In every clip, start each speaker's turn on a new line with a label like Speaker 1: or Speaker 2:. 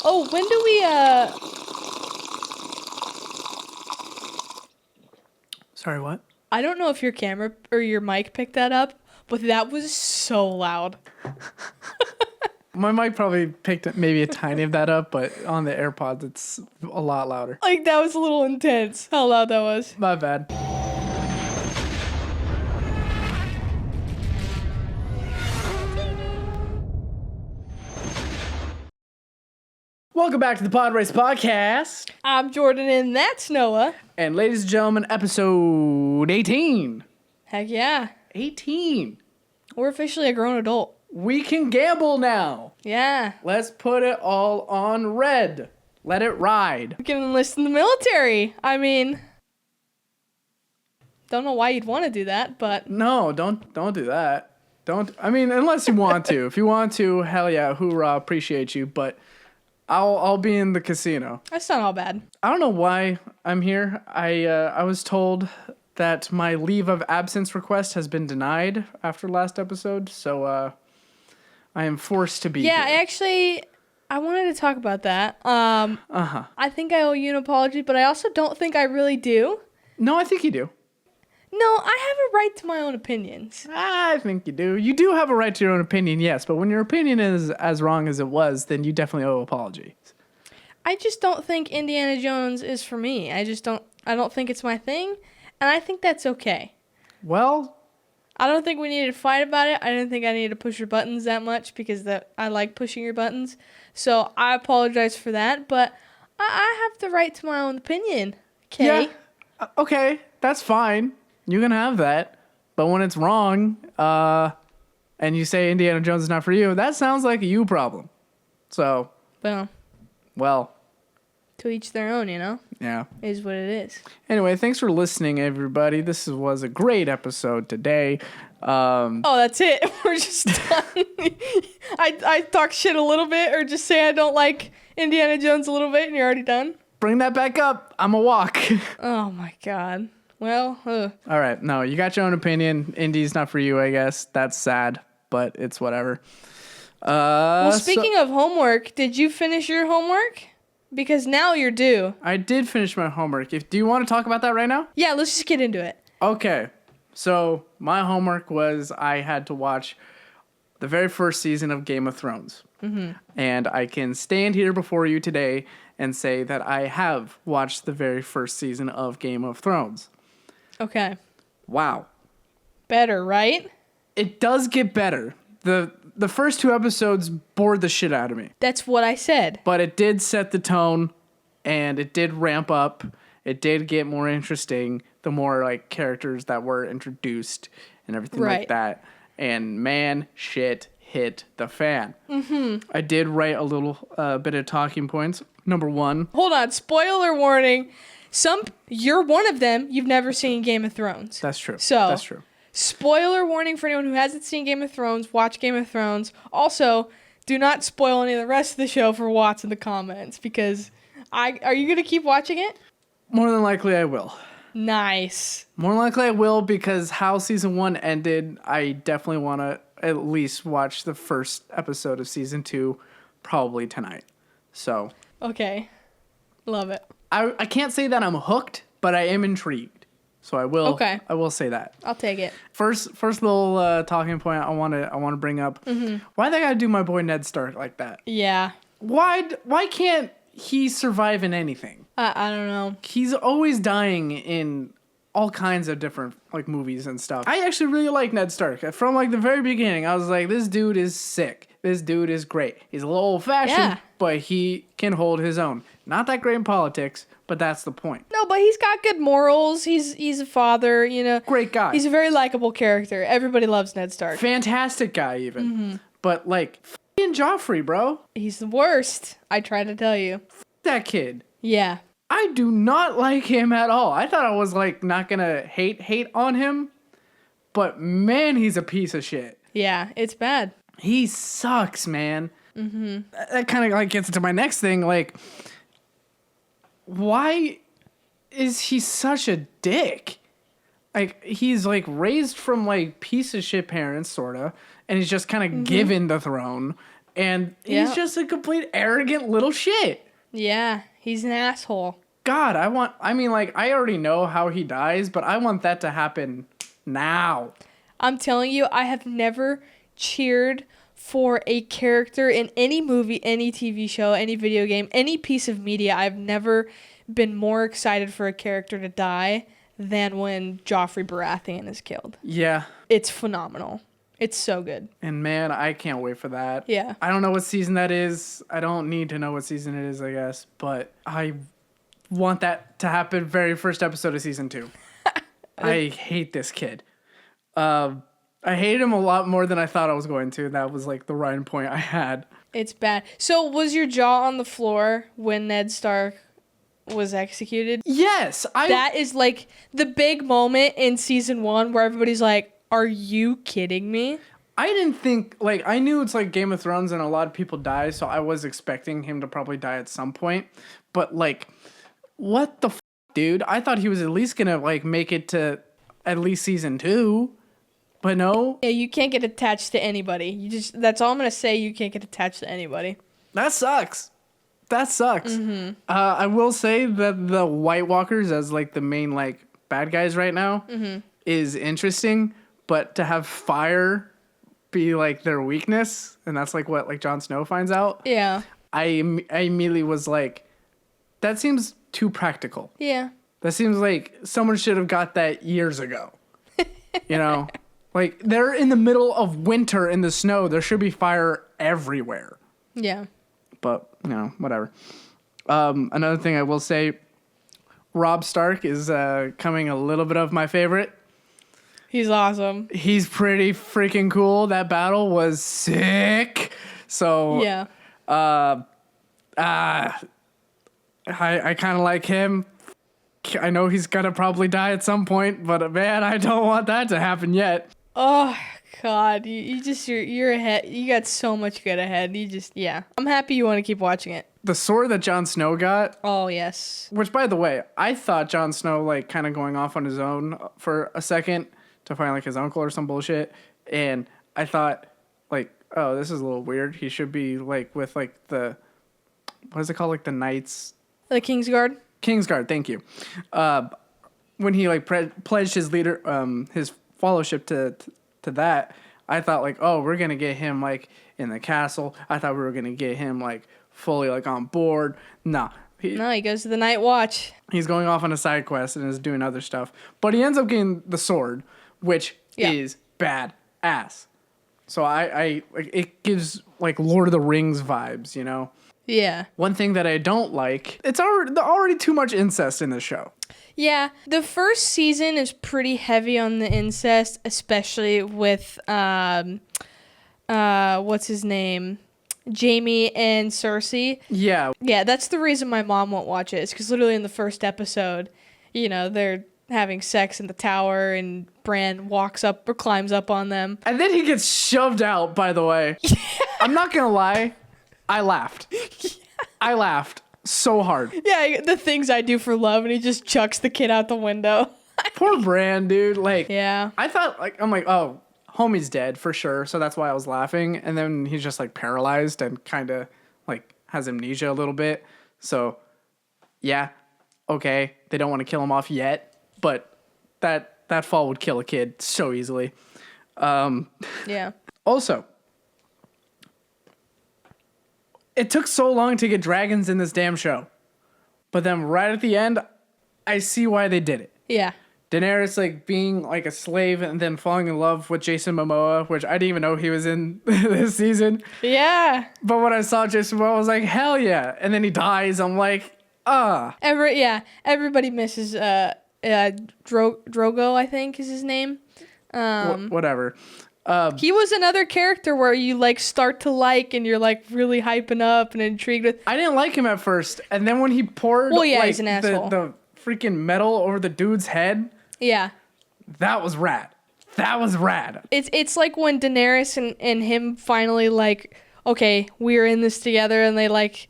Speaker 1: Oh, when do we,
Speaker 2: Sorry, what?
Speaker 1: I don't know if your camera or your mic picked that up, but that was so loud.
Speaker 2: My mic probably picked maybe a tiny of that up, but on the AirPods, it's a lot louder.
Speaker 1: Like, that was a little intense, how loud that was.
Speaker 2: My bad. Welcome back to the Podracer podcast.
Speaker 1: I'm Jordan, and that's Noah.
Speaker 2: And ladies and gentlemen, episode 18.
Speaker 1: Heck yeah.
Speaker 2: 18.
Speaker 1: We're officially a grown adult.
Speaker 2: We can gamble now.
Speaker 1: Yeah.
Speaker 2: Let's put it all on red. Let it ride.
Speaker 1: We can enlist in the military. I mean, don't know why you'd want to do that, but...
Speaker 2: No, don't do that. Unless you want to. If you want to, hell yeah, hoorah, appreciate you, but I'll be in the casino.
Speaker 1: That's not all bad.
Speaker 2: I don't know why I'm here. I was told that my leave of absence request has been denied after last episode, so I am forced to be here.
Speaker 1: I wanted to talk about that. I think I owe you an apology, but I also don't think I really do.
Speaker 2: No, I think you do.
Speaker 1: No, I have a right to my own opinions.
Speaker 2: I think you do. You do have a right to your own opinion, yes, but when your opinion is as wrong as it was, then you definitely owe apologies.
Speaker 1: I just don't think Indiana Jones is for me. I don't think it's my thing, and I think that's okay.
Speaker 2: Well,
Speaker 1: I don't think we need to fight about it. I didn't think I needed to push your buttons that much because I like pushing your buttons. So I apologize for that, but I have the right to my own opinion. Okay?
Speaker 2: Yeah, okay, that's fine. You can have that. But when it's wrong, and you say Indiana Jones is not for you, that sounds like a you problem. So, well.
Speaker 1: To each their own, you know?
Speaker 2: Yeah.
Speaker 1: It is what it is.
Speaker 2: Anyway, thanks for listening, everybody. This was a great episode today.
Speaker 1: That's it. We're just done. I talk shit a little bit or just say I don't like Indiana Jones a little bit and you're already done?
Speaker 2: Bring that back up. I'm a walk.
Speaker 1: Oh, my God. Well,
Speaker 2: All right. No, you got your own opinion. Indy's not for you, I guess. That's sad, but it's whatever.
Speaker 1: Speaking of homework, did you finish your homework? Because now you're due.
Speaker 2: I did finish my homework. Do you want to talk about that right now?
Speaker 1: Yeah, let's just get into it.
Speaker 2: Okay. So my homework was I had to watch the very first season of Game of Thrones. Mm-hmm. And I can stand here before you today and say that I have watched the very first season of Game of Thrones.
Speaker 1: Okay.
Speaker 2: Wow.
Speaker 1: Better, right?
Speaker 2: It does get better. The first two episodes bored the shit out of me.
Speaker 1: That's what I said.
Speaker 2: But it did set the tone, and it did ramp up. It did get more interesting the more like characters that were introduced and everything like that. And man, shit hit the fan. Mm-hmm. I did write a little bit of talking points. Number one.
Speaker 1: Hold on. Spoiler warning. You're one of them. You've never seen Game of Thrones.
Speaker 2: That's true.
Speaker 1: That's true. Spoiler warning for anyone who hasn't seen Game of Thrones. Watch Game of Thrones. Also, do not spoil any of the rest of the show for Watts in the comments because are you going to keep watching it?
Speaker 2: More than likely I will.
Speaker 1: Nice.
Speaker 2: More than likely I will because how season 1 ended, I definitely want to at least watch the first episode of season 2 probably tonight. So.
Speaker 1: Okay. Love it.
Speaker 2: I can't say that I'm hooked, but I am intrigued. So I will.
Speaker 1: Okay.
Speaker 2: I will say that.
Speaker 1: I'll take it.
Speaker 2: First little talking point I want to bring up. Mm-hmm. Why they gotta do my boy Ned Stark like that?
Speaker 1: Yeah.
Speaker 2: Why can't he survive in anything?
Speaker 1: I don't know.
Speaker 2: He's always dying in all kinds of different like movies and stuff. I actually really like Ned Stark. From like the very beginning, I was like, this dude is sick. This dude is great. He's a little old-fashioned, but he can hold his own. Not that great in politics, but that's the point.
Speaker 1: No, but he's got good morals. He's a father, you know.
Speaker 2: Great guy.
Speaker 1: He's a very likable character. Everybody loves Ned Stark.
Speaker 2: Fantastic guy, even. Mm-hmm. But, like, f***ing Joffrey, bro.
Speaker 1: He's the worst. I try to tell you.
Speaker 2: That kid.
Speaker 1: Yeah.
Speaker 2: I do not like him at all. I thought I was, like, not gonna hate on him. But, man, he's a piece of shit.
Speaker 1: Yeah, it's bad.
Speaker 2: He sucks, man. Mm-hmm. That kind of, like, gets into my next thing, like... Why is he such a dick? Like, he's, like, raised from, like, piece of shit parents, sorta, and he's just kind of given the throne, And he's just a complete arrogant little shit.
Speaker 1: Yeah, he's an asshole.
Speaker 2: God, I already know how he dies, but I want that to happen now.
Speaker 1: I'm telling you, I have never cheered for a character in any movie, any TV show, any video game, any piece of media. I've never been more excited for a character to die than when Joffrey Baratheon is killed.
Speaker 2: Yeah.
Speaker 1: It's phenomenal. It's so good.
Speaker 2: And man, I can't wait for that.
Speaker 1: Yeah.
Speaker 2: I don't know what season that is. I don't need to know what season it is, I guess. But I want that to happen very first episode of season 2. I hate this kid. I hated him a lot more than I thought I was going to. That was like the right point I had.
Speaker 1: It's bad. So was your jaw on the floor when Ned Stark was executed?
Speaker 2: Yes.
Speaker 1: That is like the big moment in season 1 where everybody's like, are you kidding me?
Speaker 2: I didn't think, like, I knew it's like Game of Thrones and a lot of people die, so I was expecting him to probably die at some point. But, like, what the dude? I thought he was at least gonna, like, make it to at least season 2. But no.
Speaker 1: Yeah, you can't get attached to anybody. That's all I'm gonna say, you can't get attached to anybody.
Speaker 2: That sucks. That sucks. Mm-hmm. I will say that the White Walkers as, like, the main, like, bad guys right now is interesting. But to have fire be like their weakness, and that's like what like Jon Snow finds out.
Speaker 1: Yeah.
Speaker 2: I immediately was like, that seems too practical.
Speaker 1: Yeah.
Speaker 2: That seems like someone should have got that years ago. You know, like they're in the middle of winter in the snow. There should be fire everywhere.
Speaker 1: Yeah.
Speaker 2: But you know, whatever. Another thing I will say, Robb Stark is coming a little bit of my favorite.
Speaker 1: He's awesome.
Speaker 2: He's pretty freaking cool. That battle was sick. So
Speaker 1: yeah.
Speaker 2: I kind of like him. I know he's gonna probably die at some point, but man, I don't want that to happen yet.
Speaker 1: Oh God, you're ahead. You got so much good ahead. I'm happy you want to keep watching it.
Speaker 2: The sword that Jon Snow got.
Speaker 1: Oh yes.
Speaker 2: Which, by the way, I thought Jon Snow like kind of going off on his own for a second to find like his uncle or some bullshit, and I thought like, oh, this is a little weird. He should be like with like the, what is it called, like the knights,
Speaker 1: the Kingsguard.
Speaker 2: Kingsguard, thank you. When he like pledged his leader, his fellowship to that, I thought like, oh, we're gonna get him like in the castle. I thought we were gonna get him like fully like on board. Nah.
Speaker 1: He goes to the Night Watch.
Speaker 2: He's going off on a side quest and is doing other stuff, but he ends up getting the sword, which is badass. So I like, it gives like Lord of the Rings vibes, you know.
Speaker 1: Yeah.
Speaker 2: One thing that I don't like, it's already too much incest in this show.
Speaker 1: Yeah, the first season is pretty heavy on the incest, especially with what's his name? Jaime and Cersei.
Speaker 2: Yeah.
Speaker 1: Yeah, that's the reason my mom won't watch it. It's because literally in the first episode, you know, they're having sex in the tower and Bran walks up or climbs up on them.
Speaker 2: And then he gets shoved out, by the way. Yeah. I'm not going to lie. I laughed. Yeah. I laughed so hard.
Speaker 1: Yeah, the things I do for love, and he just chucks the kid out the window.
Speaker 2: Poor Bran, dude. Like,
Speaker 1: yeah.
Speaker 2: I thought, like, I'm like, oh, homie's dead for sure. So that's why I was laughing. And then he's just like paralyzed and kind of like has amnesia a little bit. So yeah, okay. They don't want to kill him off yet, but that fall would kill a kid so easily.
Speaker 1: Yeah.
Speaker 2: Also, it took so long to get dragons in this damn show, but then right at the end, I see why they did it.
Speaker 1: Yeah.
Speaker 2: Daenerys like being like a slave and then falling in love with Jason Momoa, which I didn't even know he was in this season.
Speaker 1: Yeah.
Speaker 2: But when I saw Jason Momoa, I was like, hell yeah. And then he dies. I'm like,
Speaker 1: Everybody misses Drogo, I think is his name.
Speaker 2: Whatever.
Speaker 1: He was another character where you like start to like and you're like really hyping up and intrigued with.
Speaker 2: I didn't like him at first. And then when he poured
Speaker 1: he's an asshole.
Speaker 2: The freaking metal over the dude's head.
Speaker 1: Yeah.
Speaker 2: That was rad.
Speaker 1: It's like when Daenerys and him finally like, okay, we're in this together, and they like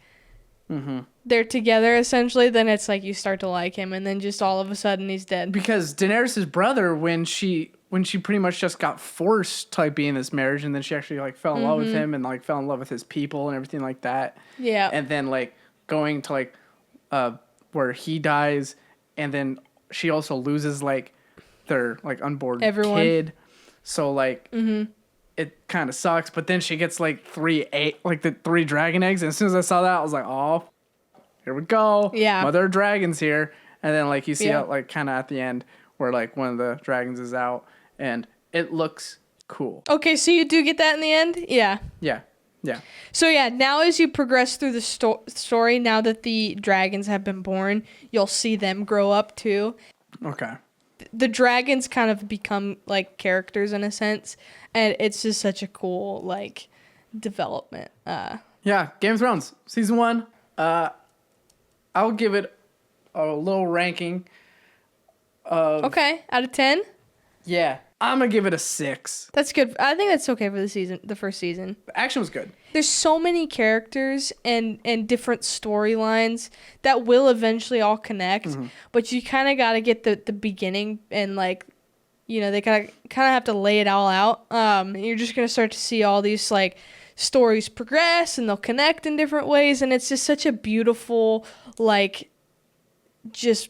Speaker 1: they're together essentially, then it's like you start to like him, and then just all of a sudden he's dead.
Speaker 2: Because Daenerys' brother, when she pretty much just got forced to like be in this marriage, and then she actually like fell in love with him and like fell in love with his people and everything like that.
Speaker 1: Yeah.
Speaker 2: And then like going to like where he dies, and then she also loses like their like unborn kid. So like it kind of sucks. But then she gets like the 3 dragon eggs, and as soon as I saw that, I was like, oh, here we go.
Speaker 1: Yeah.
Speaker 2: Mother of dragons here. And then like you see it like kind of at the end where like one of the dragons is out, and it looks cool.
Speaker 1: Okay, so you do get that in the end? Yeah.
Speaker 2: Yeah. Yeah.
Speaker 1: So yeah, now as you progress through the story, now that the dragons have been born, you'll see them grow up too.
Speaker 2: Okay.
Speaker 1: The dragons kind of become like characters in a sense, and it's just such a cool like development.
Speaker 2: Yeah, Game of Thrones season 1. I'll give it a little ranking of
Speaker 1: Okay, out of 10.
Speaker 2: Yeah, I'm gonna give it a 6.
Speaker 1: That's good. I think that's okay for the first season.
Speaker 2: The action was good.
Speaker 1: There's so many characters and different storylines that will eventually all connect, but you kind of got to get the beginning, and like, you know, they kind of have to lay it all out. And you're just gonna start to see all these like stories progress, and they'll connect in different ways, and it's just such a beautiful like just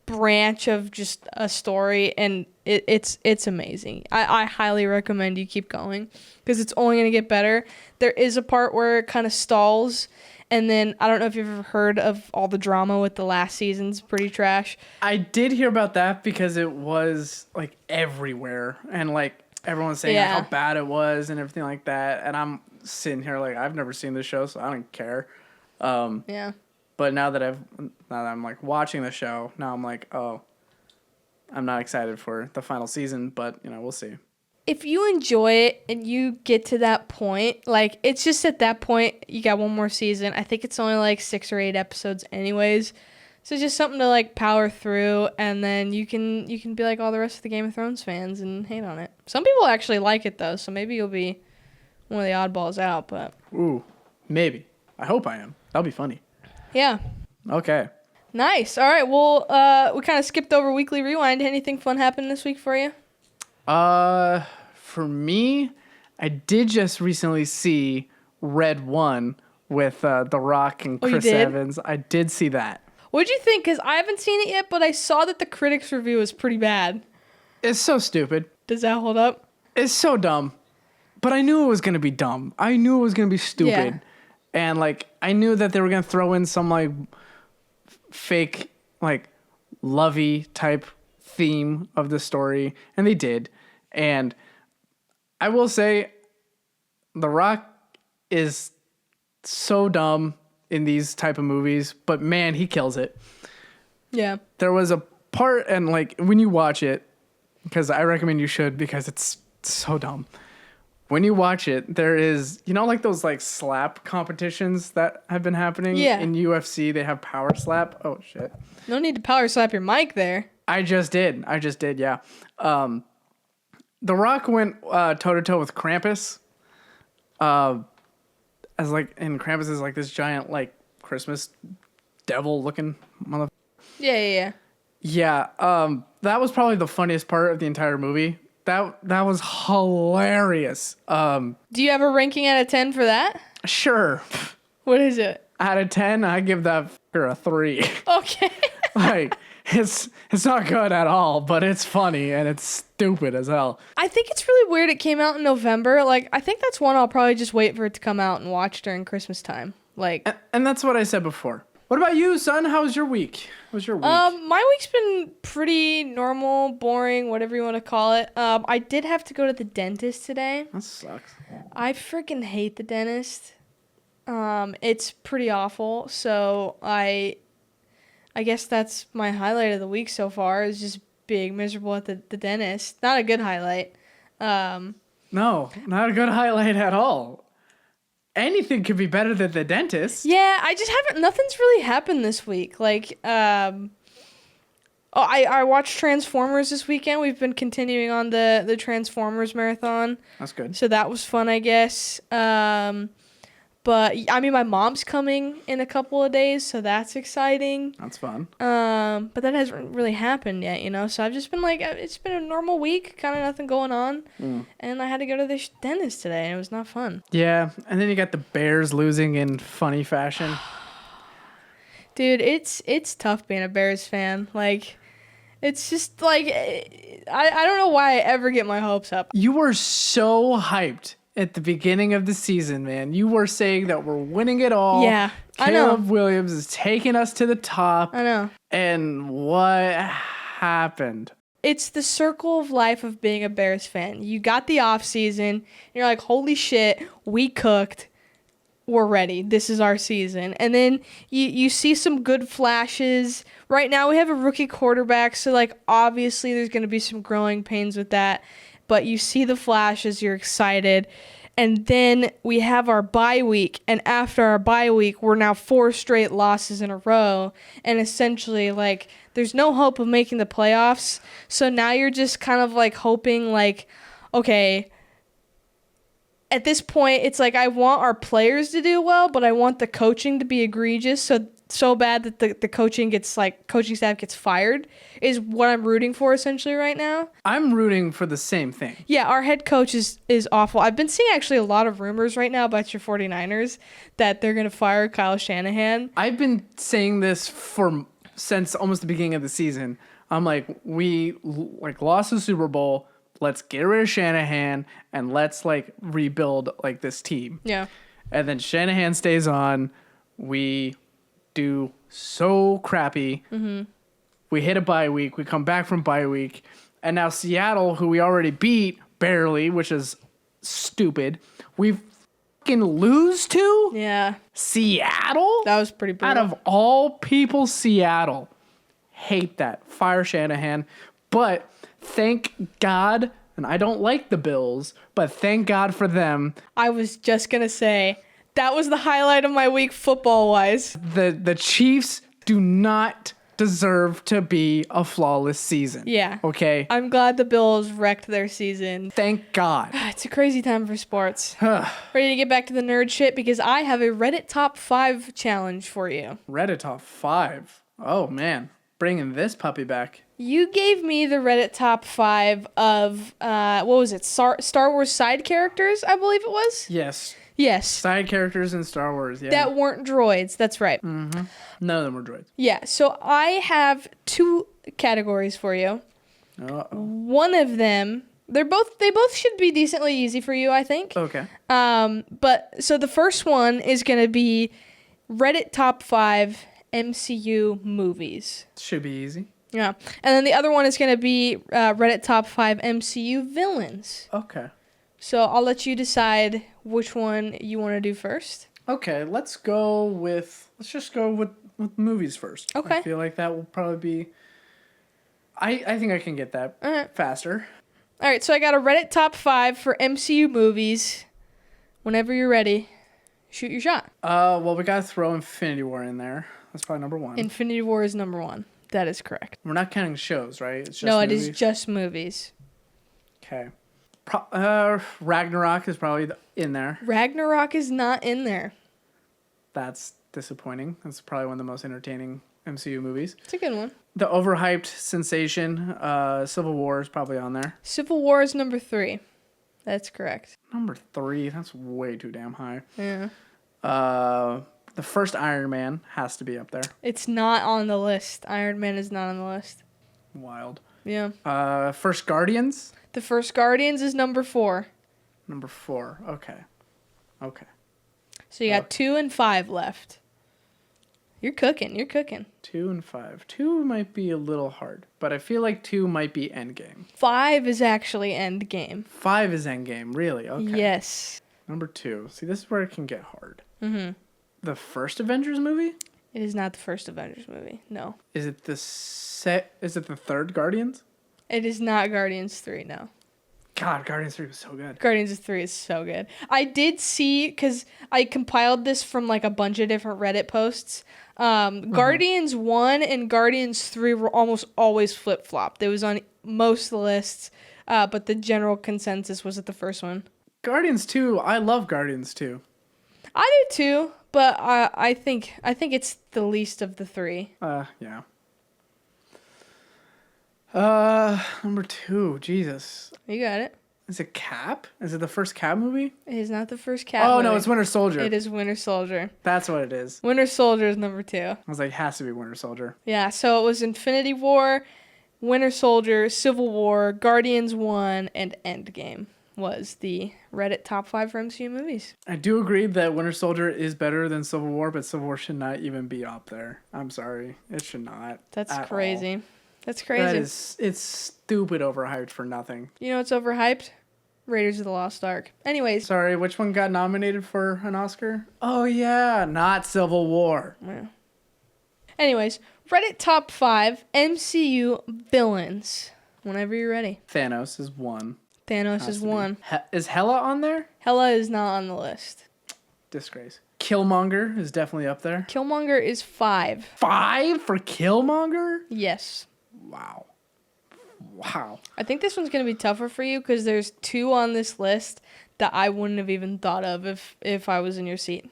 Speaker 1: branch of just a story, and it's amazing. I highly recommend you keep going because it's only going to get better. There is a part where it kind of stalls, and then I don't know if you've ever heard of all the drama with the last season's pretty trash.
Speaker 2: I did hear about that because it was like everywhere, and like everyone was saying like, how bad it was and everything like that, and I'm sitting here like I've never seen this show, so I don't care.
Speaker 1: Yeah.
Speaker 2: But now that I'm like watching the show, now I'm like, oh, I'm not excited for the final season, but you know, we'll see.
Speaker 1: If you enjoy it and you get to that point, like it's just at that point you got one more season. I think it's only like 6 or 8 episodes anyways. So just something to like power through, and then you can be like all the rest of the Game of Thrones fans and hate on it. Some people actually like it though, so maybe you'll be one of the oddballs out, but
Speaker 2: ooh, maybe. I hope I am. That'll be funny.
Speaker 1: Yeah.
Speaker 2: Okay.
Speaker 1: Nice. All right. Well, we kind of skipped over Weekly Rewind. Anything fun happened this week for you?
Speaker 2: For me, I did just recently see Red 1 with The Rock and Chris Evans. I did see that.
Speaker 1: What'd you think? Because I haven't seen it yet, but I saw that the critics' review was pretty bad.
Speaker 2: It's so stupid.
Speaker 1: Does that hold up?
Speaker 2: It's so dumb. But I knew it was going to be dumb. I knew it was going to be stupid. Yeah. And, like, I knew that they were going to throw in some, like, fake, like, lovey type theme of the story. And they did. And I will say, The Rock is so dumb in these type of movies. But, man, he kills it.
Speaker 1: Yeah.
Speaker 2: There was a part, and, like, when you watch it, because I recommend you should, because it's so dumb. When you watch it, there is, you know, like those like slap competitions that have been happening in UFC. They have power slap. Oh shit!
Speaker 1: No need to power slap your mic there.
Speaker 2: I just did. Yeah. The Rock went toe to toe with Krampus. As like, and Krampus is like this giant like Christmas devil looking motherfucker.
Speaker 1: Yeah.
Speaker 2: Yeah. That was probably the funniest part of the entire movie. That was hilarious.
Speaker 1: Do you have a ranking out of 10 for that?
Speaker 2: Sure.
Speaker 1: What is it?
Speaker 2: Out of 10, I give that a 3.
Speaker 1: Okay.
Speaker 2: Like, it's not good at all, but it's funny and it's stupid as hell.
Speaker 1: I think it's really weird it came out in November. Like, I think that's one I'll probably just wait for it to come out and watch during Christmas time. Like,
Speaker 2: and that's what I said before. What about you, son? How was your week?
Speaker 1: My week's been pretty normal, boring, whatever you want to call it. I did have to go to the dentist today.
Speaker 2: That sucks.
Speaker 1: I freaking hate the dentist. It's pretty awful. So I guess that's my highlight of the week so far, is just being miserable at the dentist. Not a good highlight.
Speaker 2: No, not a good highlight at all. Anything could be better than the dentist.
Speaker 1: Yeah, I just haven't. Nothing's really happened this week. Like, I watched Transformers this weekend. We've been continuing on the Transformers marathon.
Speaker 2: That's good.
Speaker 1: So that was fun, I guess. But I mean, my mom's coming in a couple of days, so that's exciting.
Speaker 2: That's fun.
Speaker 1: But that hasn't really happened yet, you know. So I've just been like, it's been a normal week, kind of nothing going on, and I had to go to the dentist today, and it was not fun.
Speaker 2: Yeah, and then you got the Bears losing in funny fashion.
Speaker 1: Dude, it's tough being a Bears fan. Like, it's just like I don't know why I ever get my hopes up.
Speaker 2: You were so hyped at the beginning of the season, man. You were saying that we're winning it all.
Speaker 1: Yeah, I know.
Speaker 2: Caleb Williams is taking us to the top.
Speaker 1: I know.
Speaker 2: And what happened?
Speaker 1: It's the circle of life of being a Bears fan. You got the off season, and you're like, holy shit, we cooked. We're ready. This is our season. And then you see some good flashes. Right now we have a rookie quarterback, so like obviously there's going to be some growing pains with that. But you see the flashes, you're excited. And then we have our bye week, and after our bye week, we're now 4 straight losses in a row. And essentially, like, there's no hope of making the playoffs. So now you're just kind of like hoping, like, okay, at this point, it's like I want our players to do well, but I want the coaching to be egregious so bad that the coaching staff gets fired is what I'm rooting for essentially right now.
Speaker 2: I'm rooting for the same thing.
Speaker 1: Yeah, our head coach is awful. I've been seeing actually a lot of rumors right now about your 49ers that they're going to fire Kyle Shanahan.
Speaker 2: I've been saying this since almost the beginning of the season. I'm like, we lost the Super Bowl. Let's get rid of Shanahan and let's rebuild this team.
Speaker 1: Yeah.
Speaker 2: And then Shanahan stays on. We do so crappy. Mm-hmm. We hit a bye week. We come back from bye week. And now Seattle, who we already beat barely, which is stupid, we fucking lose to?
Speaker 1: Yeah.
Speaker 2: Seattle?
Speaker 1: That was pretty brutal.
Speaker 2: Out of all people, Seattle. Hate that. Fire Shanahan. But thank God, and I don't like the Bills, but thank God for them.
Speaker 1: I was just going to say, that was the highlight of my week football-wise.
Speaker 2: The Chiefs do not deserve to be a flawless season.
Speaker 1: Yeah.
Speaker 2: Okay?
Speaker 1: I'm glad the Bills wrecked their season.
Speaker 2: Thank God.
Speaker 1: It's a crazy time for sports. Ready to get back to the nerd shit? Because I have a Reddit Top 5 challenge for you.
Speaker 2: Reddit Top 5? Oh, man. Bringing this puppy back.
Speaker 1: You gave me the Reddit Top 5 of, what was it? Star Wars side characters, I believe it was?
Speaker 2: Yes.
Speaker 1: Yes.
Speaker 2: Side characters in Star Wars, yeah.
Speaker 1: That weren't droids. That's right.
Speaker 2: Mm-hmm. None of them were droids.
Speaker 1: Yeah, so I have 2 categories for you.
Speaker 2: Uh-oh.
Speaker 1: One of them, they both should be decently easy for you, I think.
Speaker 2: Okay.
Speaker 1: But so the first one is going to be Reddit Top 5 MCU movies.
Speaker 2: Should be easy.
Speaker 1: Yeah. And then the other one is going to be Reddit Top 5 MCU villains.
Speaker 2: Okay.
Speaker 1: So I'll let you decide which one you want to do first.
Speaker 2: Okay, let's just go with movies first.
Speaker 1: Okay.
Speaker 2: I feel like that will probably be... I think I can get that faster.
Speaker 1: All right, so I got a Reddit Top 5 for MCU movies. Whenever you're ready, shoot your shot.
Speaker 2: Well, we got to throw Infinity War in there. That's probably number 1.
Speaker 1: Infinity War is number 1. That is correct.
Speaker 2: We're not counting shows, right? It's just
Speaker 1: no,
Speaker 2: movies?
Speaker 1: it is just movies.
Speaker 2: Okay. Ragnarok is probably in there.
Speaker 1: Ragnarok is not in there.
Speaker 2: That's disappointing. That's probably one of the most entertaining MCU movies.
Speaker 1: It's a good one.
Speaker 2: The overhyped sensation, Civil War is probably on there.
Speaker 1: Civil War is number 3. That's correct.
Speaker 2: Number 3? That's way too damn high.
Speaker 1: Yeah.
Speaker 2: The first Iron Man has to be up there.
Speaker 1: It's not on the list. Iron Man is not on the list.
Speaker 2: Wild.
Speaker 1: Yeah.
Speaker 2: First Guardians?
Speaker 1: The first Guardians is number 4.
Speaker 2: Number 4. Okay.
Speaker 1: So you got 2 and 5 left. You're cooking.
Speaker 2: 2 and 5. 2 might be a little hard, but I feel like 2 might be Endgame.
Speaker 1: 5 is actually Endgame.
Speaker 2: 5 is Endgame, really? Okay.
Speaker 1: Yes.
Speaker 2: Number 2. See, this is where it can get hard.
Speaker 1: Mm-hmm.
Speaker 2: The first Avengers movie?
Speaker 1: It is not the first Avengers movie. No.
Speaker 2: Is it the third Guardians?
Speaker 1: It is not Guardians 3, no.
Speaker 2: God, Guardians 3 was so good.
Speaker 1: Guardians 3 is so good. I did see, because I compiled this from a bunch of different Reddit posts. Guardians 1 and Guardians 3 were almost always flip-flopped. It was on most of the lists, but the general consensus was at the first one.
Speaker 2: Guardians 2, I love Guardians 2.
Speaker 1: I do too, but I think it's the least of the three.
Speaker 2: Yeah. Number 2. Jesus.
Speaker 1: You got it.
Speaker 2: Is it Cap? Is it the first Cap movie?
Speaker 1: It is not the first Cap movie.
Speaker 2: No, it's Winter Soldier.
Speaker 1: It is Winter Soldier.
Speaker 2: That's what it is.
Speaker 1: Winter Soldier is number 2.
Speaker 2: I was like, has to be Winter Soldier.
Speaker 1: Yeah, so it was Infinity War, Winter Soldier, Civil War, Guardians 1, and Endgame was the Reddit top 5 for MCU movies.
Speaker 2: I do agree that Winter Soldier is better than Civil War, but Civil War should not even be up there. I'm sorry. It should not.
Speaker 1: That's crazy.
Speaker 2: All.
Speaker 1: That's crazy.
Speaker 2: It's stupid overhyped for nothing.
Speaker 1: You know what's overhyped? Raiders of the Lost Ark. Anyways.
Speaker 2: Sorry, which one got nominated for an Oscar? Oh, yeah, not Civil War.
Speaker 1: Yeah. Anyways, Reddit top 5 MCU villains. Whenever you're ready.
Speaker 2: Thanos is 1.
Speaker 1: Thanos is 1.
Speaker 2: Is Hela on there?
Speaker 1: Hela is not on the list.
Speaker 2: Disgrace. Killmonger is definitely up there.
Speaker 1: Killmonger is 5.
Speaker 2: 5 for Killmonger?
Speaker 1: Yes.
Speaker 2: Wow.
Speaker 1: I think this one's going to be tougher for you because there's 2 on this list that I wouldn't have even thought of if I was in your seat.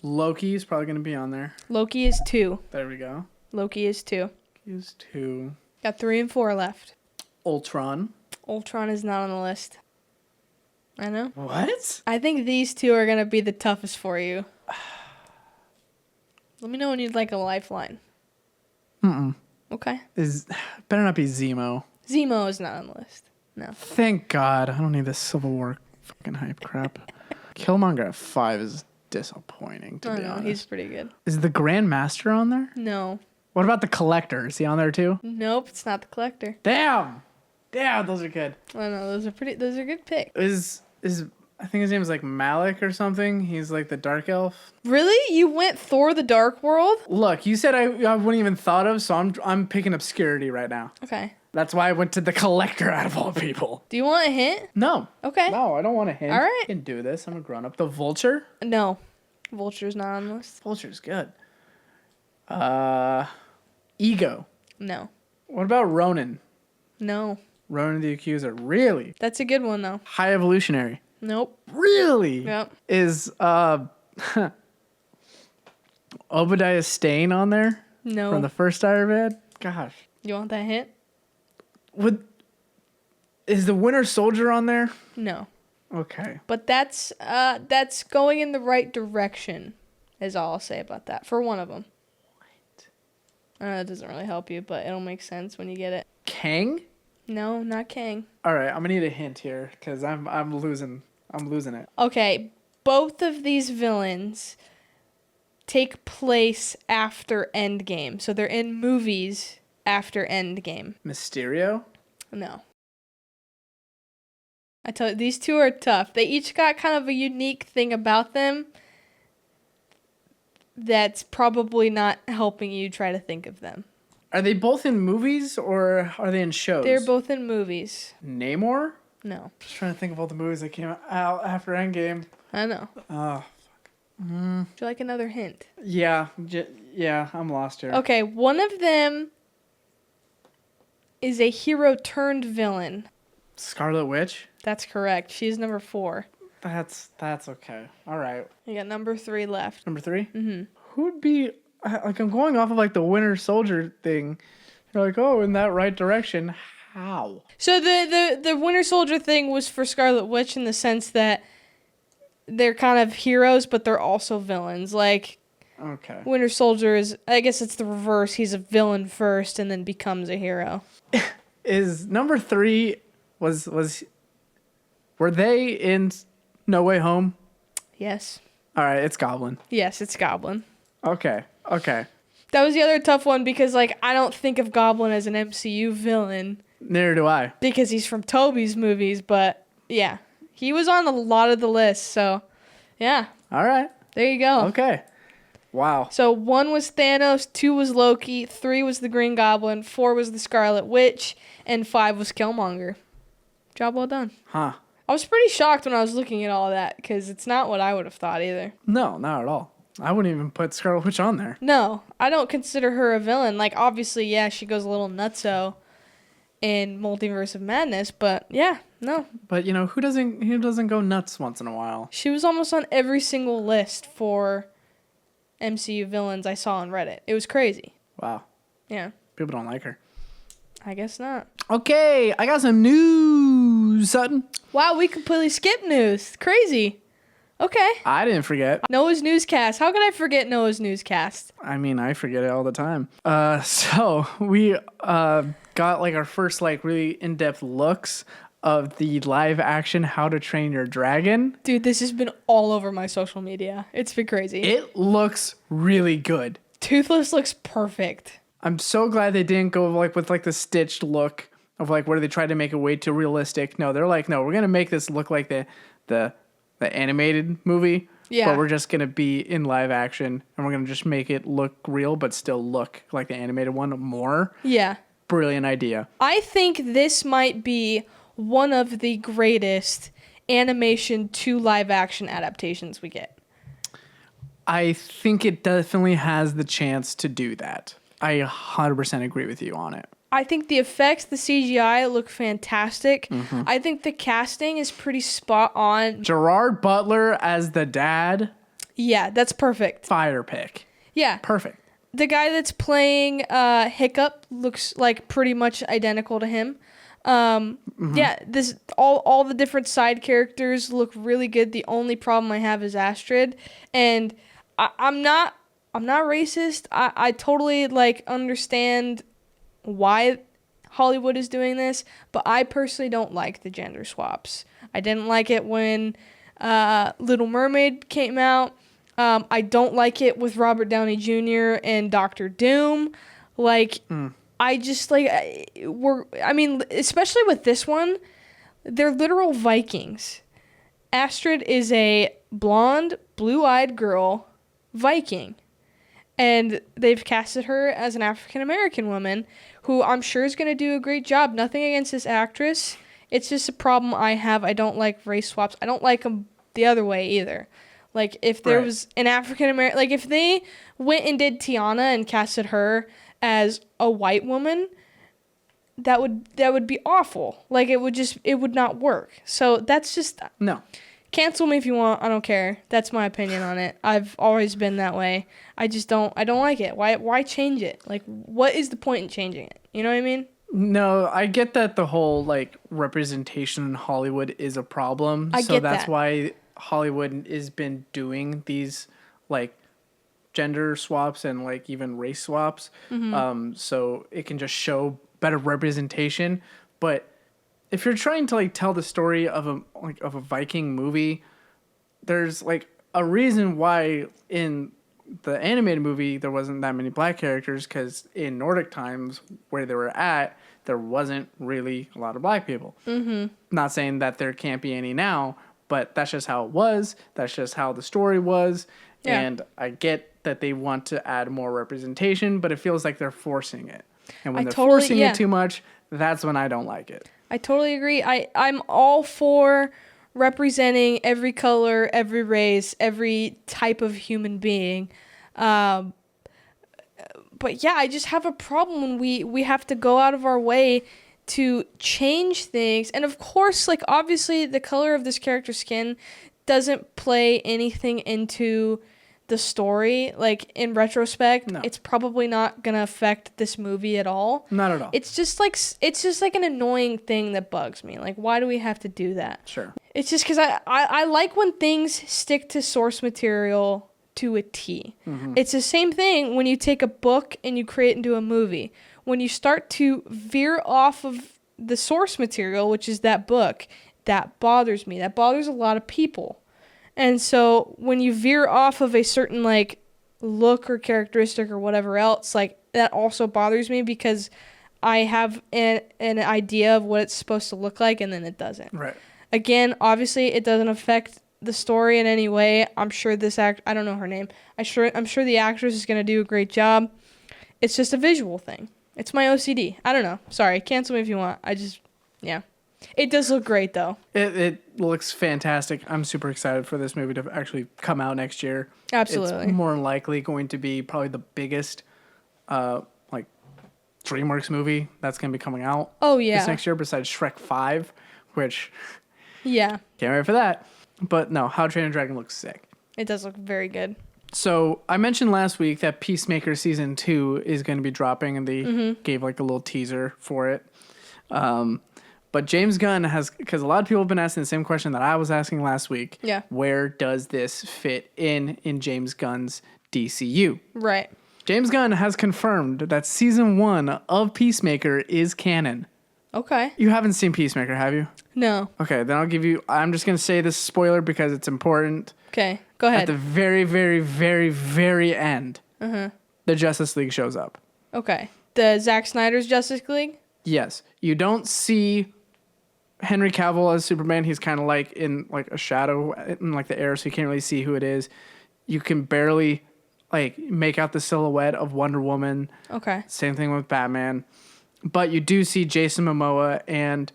Speaker 2: Loki is probably going to be on there.
Speaker 1: Loki is 2.
Speaker 2: There we go.
Speaker 1: Loki is 2.
Speaker 2: He's 2.
Speaker 1: Got 3 and 4 left.
Speaker 2: Ultron.
Speaker 1: Ultron is not on the list. I know.
Speaker 2: What?
Speaker 1: I think these 2 are going to be the toughest for you. Let me know when you'd like a lifeline. Okay.
Speaker 2: Better not be Zemo.
Speaker 1: Zemo is not on the list. No.
Speaker 2: Thank God. I don't need this Civil War fucking hype crap. Killmonger at 5 is disappointing, to be honest.
Speaker 1: He's pretty good.
Speaker 2: Is the Grand Master on there?
Speaker 1: No.
Speaker 2: What about the Collector? Is he on there too?
Speaker 1: Nope, it's not the Collector.
Speaker 2: Damn, those are good.
Speaker 1: I know, those are good picks.
Speaker 2: I think his name is like Malik or something. He's like the Dark Elf.
Speaker 1: Really? You went Thor the Dark World?
Speaker 2: Look, you said I wouldn't even thought of, so I'm picking obscurity right now.
Speaker 1: Okay.
Speaker 2: That's why I went to the Collector out of all people.
Speaker 1: Do you want a hint?
Speaker 2: No.
Speaker 1: Okay.
Speaker 2: No, I don't want a hint.
Speaker 1: All right.
Speaker 2: I can do this. I'm a grown up. The Vulture?
Speaker 1: No. Vulture's not on the list.
Speaker 2: Vulture's good. Ego.
Speaker 1: No.
Speaker 2: What about Ronan? No. Ronan the Accuser. Really?
Speaker 1: That's a good one though.
Speaker 2: High Evolutionary.
Speaker 1: Nope.
Speaker 2: Really?
Speaker 1: Yep.
Speaker 2: Is Obadiah Stane on there?
Speaker 1: No.
Speaker 2: From the first Iron Man? Gosh.
Speaker 1: You want that hint?
Speaker 2: Is the Winter Soldier on there?
Speaker 1: No.
Speaker 2: Okay.
Speaker 1: But that's going in the right direction, is all I'll say about that. For one of them. What? That doesn't really help you, but it'll make sense when you get it.
Speaker 2: Kang?
Speaker 1: No, not Kang.
Speaker 2: All right, I'm gonna need a hint here because I'm losing it.
Speaker 1: Okay, both of these villains take place after Endgame, so they're in movies after Endgame.
Speaker 2: Mysterio?
Speaker 1: No. I tell you, these 2 are tough. They each got kind of a unique thing about them that's probably not helping you try to think of them.
Speaker 2: Are they both in movies or are they in shows?
Speaker 1: They're both in movies.
Speaker 2: Namor?
Speaker 1: No.
Speaker 2: Just trying to think of all the movies that came out after Endgame.
Speaker 1: I know.
Speaker 2: Oh, fuck.
Speaker 1: Would you like another hint?
Speaker 2: Yeah, I'm lost here.
Speaker 1: Okay, one of them is a hero turned villain.
Speaker 2: Scarlet Witch?
Speaker 1: That's correct. She's number 4.
Speaker 2: That's okay. All right.
Speaker 1: You got number 3 left.
Speaker 2: Number 3?
Speaker 1: Mm-hmm.
Speaker 2: Who would be... Like, I'm going off of, like, the Winter Soldier thing. You're like, oh, in that right direction. How?
Speaker 1: So the Winter Soldier thing was for Scarlet Witch in the sense that they're kind of heroes, but they're also villains. Like,
Speaker 2: okay.
Speaker 1: Winter Soldier is... I guess it's the reverse. He's a villain first and then becomes a hero.
Speaker 2: Is number 3... Were they in No Way Home?
Speaker 1: Yes.
Speaker 2: All right, it's Goblin.
Speaker 1: Yes, it's Goblin.
Speaker 2: Okay.
Speaker 1: That was the other tough one because, like, I don't think of Goblin as an MCU villain.
Speaker 2: Neither do I.
Speaker 1: Because he's from Tobey's movies, but yeah. He was on a lot of the lists, so yeah.
Speaker 2: All right.
Speaker 1: There you go.
Speaker 2: Okay. Wow.
Speaker 1: So 1 was Thanos, 2 was Loki, 3 was the Green Goblin, 4 was the Scarlet Witch, and 5 was Killmonger. Job well done.
Speaker 2: Huh.
Speaker 1: I was pretty shocked when I was looking at all that because it's not what I would have thought either.
Speaker 2: No, not at all. I wouldn't even put Scarlet Witch on there.
Speaker 1: No, I don't consider her a villain. Like, obviously, yeah, she goes a little nutso in Multiverse of Madness, but yeah, no.
Speaker 2: But who doesn't go nuts once in a while?
Speaker 1: She was almost on every single list for MCU villains I saw on Reddit. It was crazy.
Speaker 2: Wow.
Speaker 1: Yeah.
Speaker 2: People don't like her.
Speaker 1: I guess not.
Speaker 2: Okay, I got some news, Sutton.
Speaker 1: Wow, we completely skipped news. Crazy. Okay.
Speaker 2: I didn't forget.
Speaker 1: Noah's Newscast. How could I forget Noah's Newscast?
Speaker 2: I mean, I forget it all the time. So we got like our first like really in-depth looks of the live action How to Train Your Dragon.
Speaker 1: Dude, this has been all over my social media. It's been crazy.
Speaker 2: It looks really good.
Speaker 1: Toothless looks perfect.
Speaker 2: I'm so glad they didn't go like with like the stitched look of like where they tried to make it way too realistic. No, they're like, no, we're gonna make this look like the animated movie.
Speaker 1: Yeah.
Speaker 2: But we're just gonna be in live action and we're gonna just make it look real but still look like the animated one more.
Speaker 1: Yeah.
Speaker 2: Brilliant idea.
Speaker 1: I think this might be one of the greatest animation to live action adaptations we get.
Speaker 2: I think it definitely has the chance to do that. I 100% agree with you on it.
Speaker 1: I think the effects, the CGI look fantastic. Mm-hmm. I think the casting is pretty spot on.
Speaker 2: Gerard Butler as the dad.
Speaker 1: Yeah, that's perfect.
Speaker 2: Fire pick.
Speaker 1: Yeah.
Speaker 2: Perfect.
Speaker 1: The guy that's playing Hiccup looks like pretty much identical to him. Mm-hmm. Yeah, this all the different side characters look really good. The only problem I have is Astrid, and I'm not racist. I totally like understand why Hollywood is doing this, but I personally don't like the gender swaps. I didn't like it when Little Mermaid came out. I don't like it with Robert Downey Jr. and Doctor Doom. I just especially with this one, they're literal Vikings. Astrid is a blonde, blue-eyed girl Viking. And they've casted her as an African-American woman who I'm sure is going to do a great job. Nothing against this actress. It's just a problem I have. I don't like race swaps. I don't like them the other way either. Like, if there was an African-American... Like, if they went and did Tiana and casted her as a white woman, that would be awful. Like, it would not work. So, that's just...
Speaker 2: No.
Speaker 1: Cancel me if you want. I don't care. That's my opinion on it. I've always been that way. I don't like it. Why change it? Like, what is the point in changing it? You know what I mean?
Speaker 2: No, I get that the whole like representation in Hollywood is a problem. So that's why Hollywood has been doing these like gender swaps and like even race swaps. Mm-hmm. So it can just show better representation. But if you're trying to like tell the story of a Viking movie, there's like a reason why in the animated movie there wasn't that many black characters, because in Nordic times where they were at, there wasn't really a lot of black people. Mm-hmm. Not saying that there can't be any now, but that's just how it was. That's just how the story was. Yeah. And I get that they want to add more representation, but it feels like they're forcing it. And when they're forcing it too much, that's when I don't like it.
Speaker 1: I totally agree. I'm all for representing every color, every race, every type of human being. But yeah, I just have a problem when we have to go out of our way to change things. And of course, like, obviously the color of this character's skin doesn't play anything into the story. Like, in retrospect, It's probably not going to affect this movie at all.
Speaker 2: Not at all.
Speaker 1: It's just like an annoying thing that bugs me. Like, why do we have to do that?
Speaker 2: Sure.
Speaker 1: It's just because I like when things stick to source material to a T. Mm-hmm. It's the same thing when you take a book and you create it into a movie. When you start to veer off of the source material, which is that book, that bothers me. That bothers a lot of people. And so when you veer off of a certain like look or characteristic or whatever else, like, that also bothers me, because I have an idea of what it's supposed to look like, and then it doesn't.
Speaker 2: Right.
Speaker 1: Again, obviously it doesn't affect the story in any way. I'm sure I don't know her name. I'm sure the actress is going to do a great job. It's just a visual thing. It's my OCD. I don't know. Sorry, cancel me if you want. Yeah. It does look great, though.
Speaker 2: It looks fantastic. I'm super excited for this movie to actually come out next year.
Speaker 1: Absolutely.
Speaker 2: It's more than likely going to be probably the biggest DreamWorks movie that's going to be coming out
Speaker 1: this
Speaker 2: next year besides Shrek 5, which
Speaker 1: can't
Speaker 2: wait for that. But no, How to Train Your Dragon looks sick.
Speaker 1: It does look very good.
Speaker 2: So I mentioned last week that Peacemaker season 2 is going to be dropping, and they gave like a little teaser for it. But James Gunn has, because a lot of people have been asking the same question that I was asking last week.
Speaker 1: Yeah.
Speaker 2: Where does this fit in James Gunn's DCU?
Speaker 1: Right.
Speaker 2: James Gunn has confirmed that season 1 of Peacemaker is canon.
Speaker 1: Okay.
Speaker 2: You haven't seen Peacemaker, have you?
Speaker 1: No.
Speaker 2: Okay, then I'm just going to say this spoiler because it's important.
Speaker 1: Okay, go ahead.
Speaker 2: At the very, very, very, very end, the Justice League shows up.
Speaker 1: Okay. The Zack Snyder's Justice League?
Speaker 2: Yes. You don't see Henry Cavill as Superman. He's kind of like in like a shadow in like the air, so you can't really see who it is. You can barely like make out the silhouette of Wonder Woman.
Speaker 1: Okay.
Speaker 2: Same thing with Batman. But you do see Jason Momoa and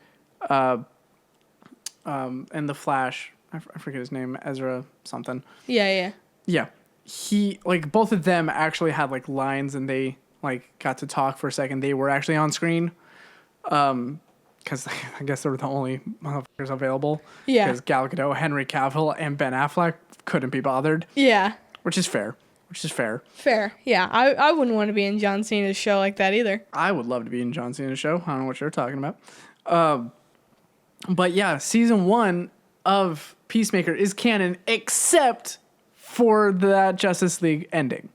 Speaker 2: the Flash. I forget his name, Ezra something.
Speaker 1: Yeah.
Speaker 2: He, like, both of them actually had like lines, and they like got to talk for a second. They were actually on screen. Because I guess they were the only motherfuckers available.
Speaker 1: Yeah.
Speaker 2: Because Gal Gadot, Henry Cavill, and Ben Affleck couldn't be bothered.
Speaker 1: Yeah.
Speaker 2: Which is fair.
Speaker 1: Fair. Yeah. I wouldn't want to be in John Cena's show like that either.
Speaker 2: I would love to be in John Cena's show. I don't know what you're talking about. But yeah, season 1 of Peacemaker is canon, except for the Justice League ending.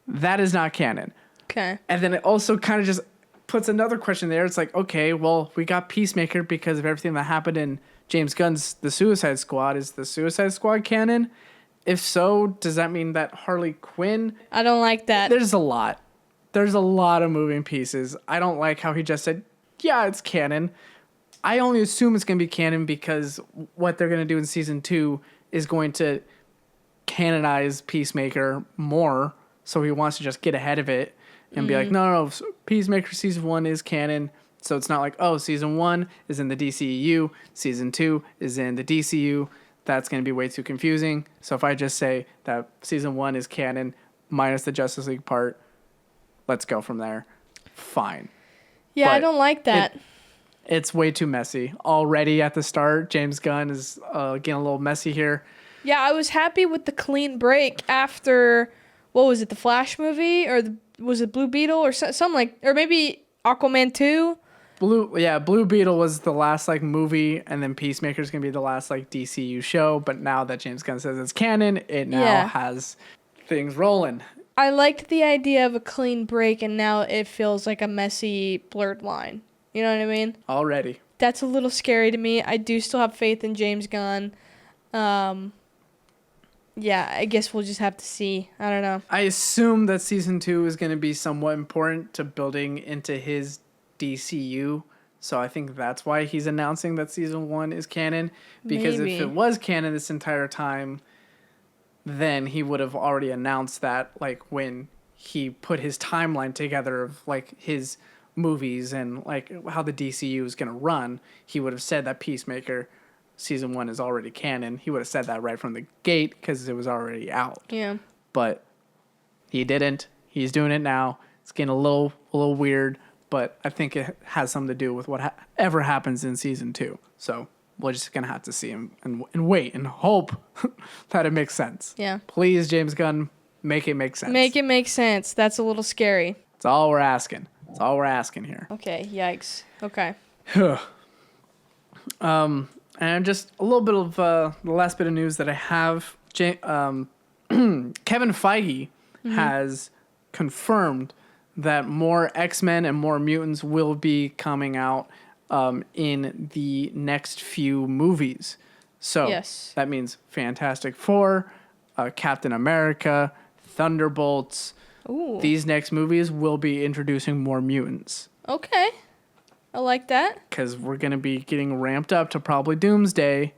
Speaker 2: That is not canon.
Speaker 1: Okay.
Speaker 2: And then it also kind of just puts another question there. It's like, okay, well, we got Peacemaker because of everything that happened in James Gunn's The Suicide Squad. Is the Suicide Squad canon? If so, does that mean that Harley Quinn?
Speaker 1: I don't like that.
Speaker 2: There's a lot of moving pieces. I don't like how he just said, yeah, it's canon. I only assume it's going to be canon because what they're going to do in season 2 is going to canonize Peacemaker more. So he wants to just get ahead of it and be like, no, Peacemaker season 1 is canon. So it's not like, oh, season 1 is in the DCEU, season 2 is in the DCU. That's going to be way too confusing. So if I just say that season 1 is canon minus the Justice League part, let's go from there. Fine.
Speaker 1: Yeah,
Speaker 2: But
Speaker 1: I don't like that.
Speaker 2: It's way too messy. Already at the start, James Gunn is getting a little messy here.
Speaker 1: Yeah, I was happy with the clean break after, what was it, the Flash movie? Or was it Blue Beetle? Or something like, or maybe Aquaman 2?
Speaker 2: Blue Beetle was the last like movie, and then Peacemaker's gonna be the last like DCU show. But now that James Gunn says it's canon, it now has things rolling.
Speaker 1: I liked the idea of a clean break, and now it feels like a messy, blurred line. You know what I mean?
Speaker 2: Already.
Speaker 1: That's a little scary to me. I do still have faith in James Gunn. Yeah, I guess we'll just have to see. I don't know.
Speaker 2: I assume that season 2 is going to be somewhat important to building into his DCU. So I think that's why he's announcing that season 1 is canon. Because if it was canon this entire time, then he would have already announced that, like, when he put his timeline together of, like, his movies and, like, how the DCU is going to run. He would have said that Peacemaker season 1 is already canon. He would have said that right from the gate because it was already out.
Speaker 1: Yeah.
Speaker 2: But he didn't. He's doing it now. It's getting a little weird, but I think it has something to do with whatever happens in season 2. So we're just going to have to see him and wait and hope that it makes sense.
Speaker 1: Yeah.
Speaker 2: Please, James Gunn, make it make sense.
Speaker 1: Make it make sense. That's a little scary.
Speaker 2: That's all we're asking. That's all we're asking here.
Speaker 1: Okay, yikes. Okay.
Speaker 2: And just a little bit of the last bit of news that I have. Kevin Feige has confirmed that more X-Men and more Mutants will be coming out in the next few movies. So that means Fantastic Four, Captain America, Thunderbolts.
Speaker 1: Ooh.
Speaker 2: These next movies will be introducing more mutants.
Speaker 1: Okay. I like that.
Speaker 2: Because we're going to be getting ramped up to probably Doomsday.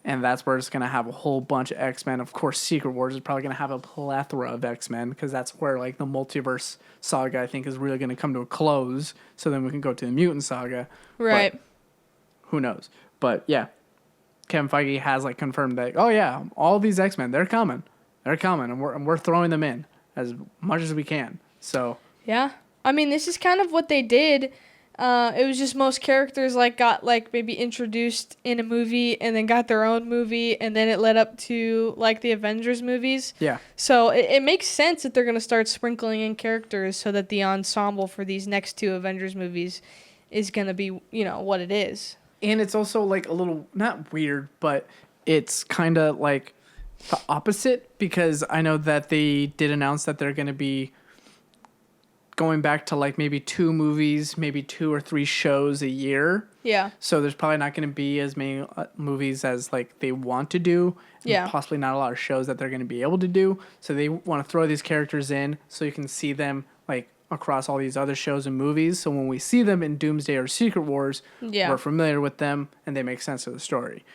Speaker 2: And that's where it's going to have a whole bunch of X-Men. Of course, Secret Wars is probably going to have a plethora of X-Men. Because that's where like the multiverse saga, I think, is really going to come to a close. So then we can go to the mutant saga.
Speaker 1: Right.
Speaker 2: But who knows? But yeah. Kevin Feige has like confirmed that, oh yeah, all these X-Men, they're coming. They're coming. And we're throwing them in as much as we can. So
Speaker 1: yeah. I mean, this is kind of what they did. It was just most characters got maybe introduced in a movie and then got their own movie, and then it led up to the Avengers movies.
Speaker 2: Yeah.
Speaker 1: So it makes sense that they're gonna start sprinkling in characters so that the ensemble for these next two Avengers movies is gonna be what it is.
Speaker 2: And it's also a little not weird, but it's kind of the opposite, because I know that they did announce that they're gonna be going back to maybe 2 movies, maybe 2 or 3 shows a year.
Speaker 1: Yeah.
Speaker 2: So there's probably not going to be as many movies as they want to do.
Speaker 1: Yeah.
Speaker 2: Possibly not a lot of shows that they're going to be able to do. So they want to throw these characters in so you can see them across all these other shows and movies. So when we see them in Doomsday or Secret Wars, we're familiar with them and they make sense of the story.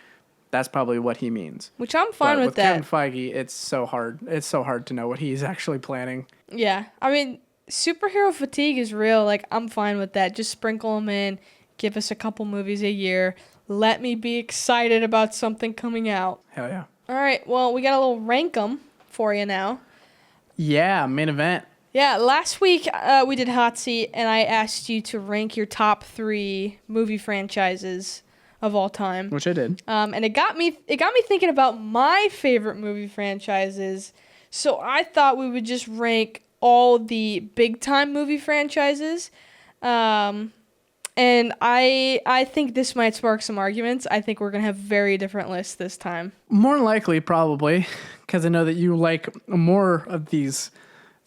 Speaker 2: That's probably what he means.
Speaker 1: Which I'm fine with that.
Speaker 2: Kevin Feige, it's so hard. It's so hard to know what he's actually planning.
Speaker 1: Yeah. I mean, superhero fatigue is real. I'm fine with that. Just sprinkle them in. Give us a couple movies a year. Let me be excited about something coming out.
Speaker 2: Hell yeah.
Speaker 1: All right. Well, we got a little rank 'em for you now.
Speaker 2: Yeah, main event.
Speaker 1: Yeah, last week we did Hot Seat, and I asked you to rank your top 3 movie franchises of all time.
Speaker 2: Which I did.
Speaker 1: And it got me thinking about my favorite movie franchises. So I thought we would just rank all the big time movie franchises. And I think this might spark some arguments. I think we're going to have very different lists this time.
Speaker 2: More likely, probably, because I know that you like more of these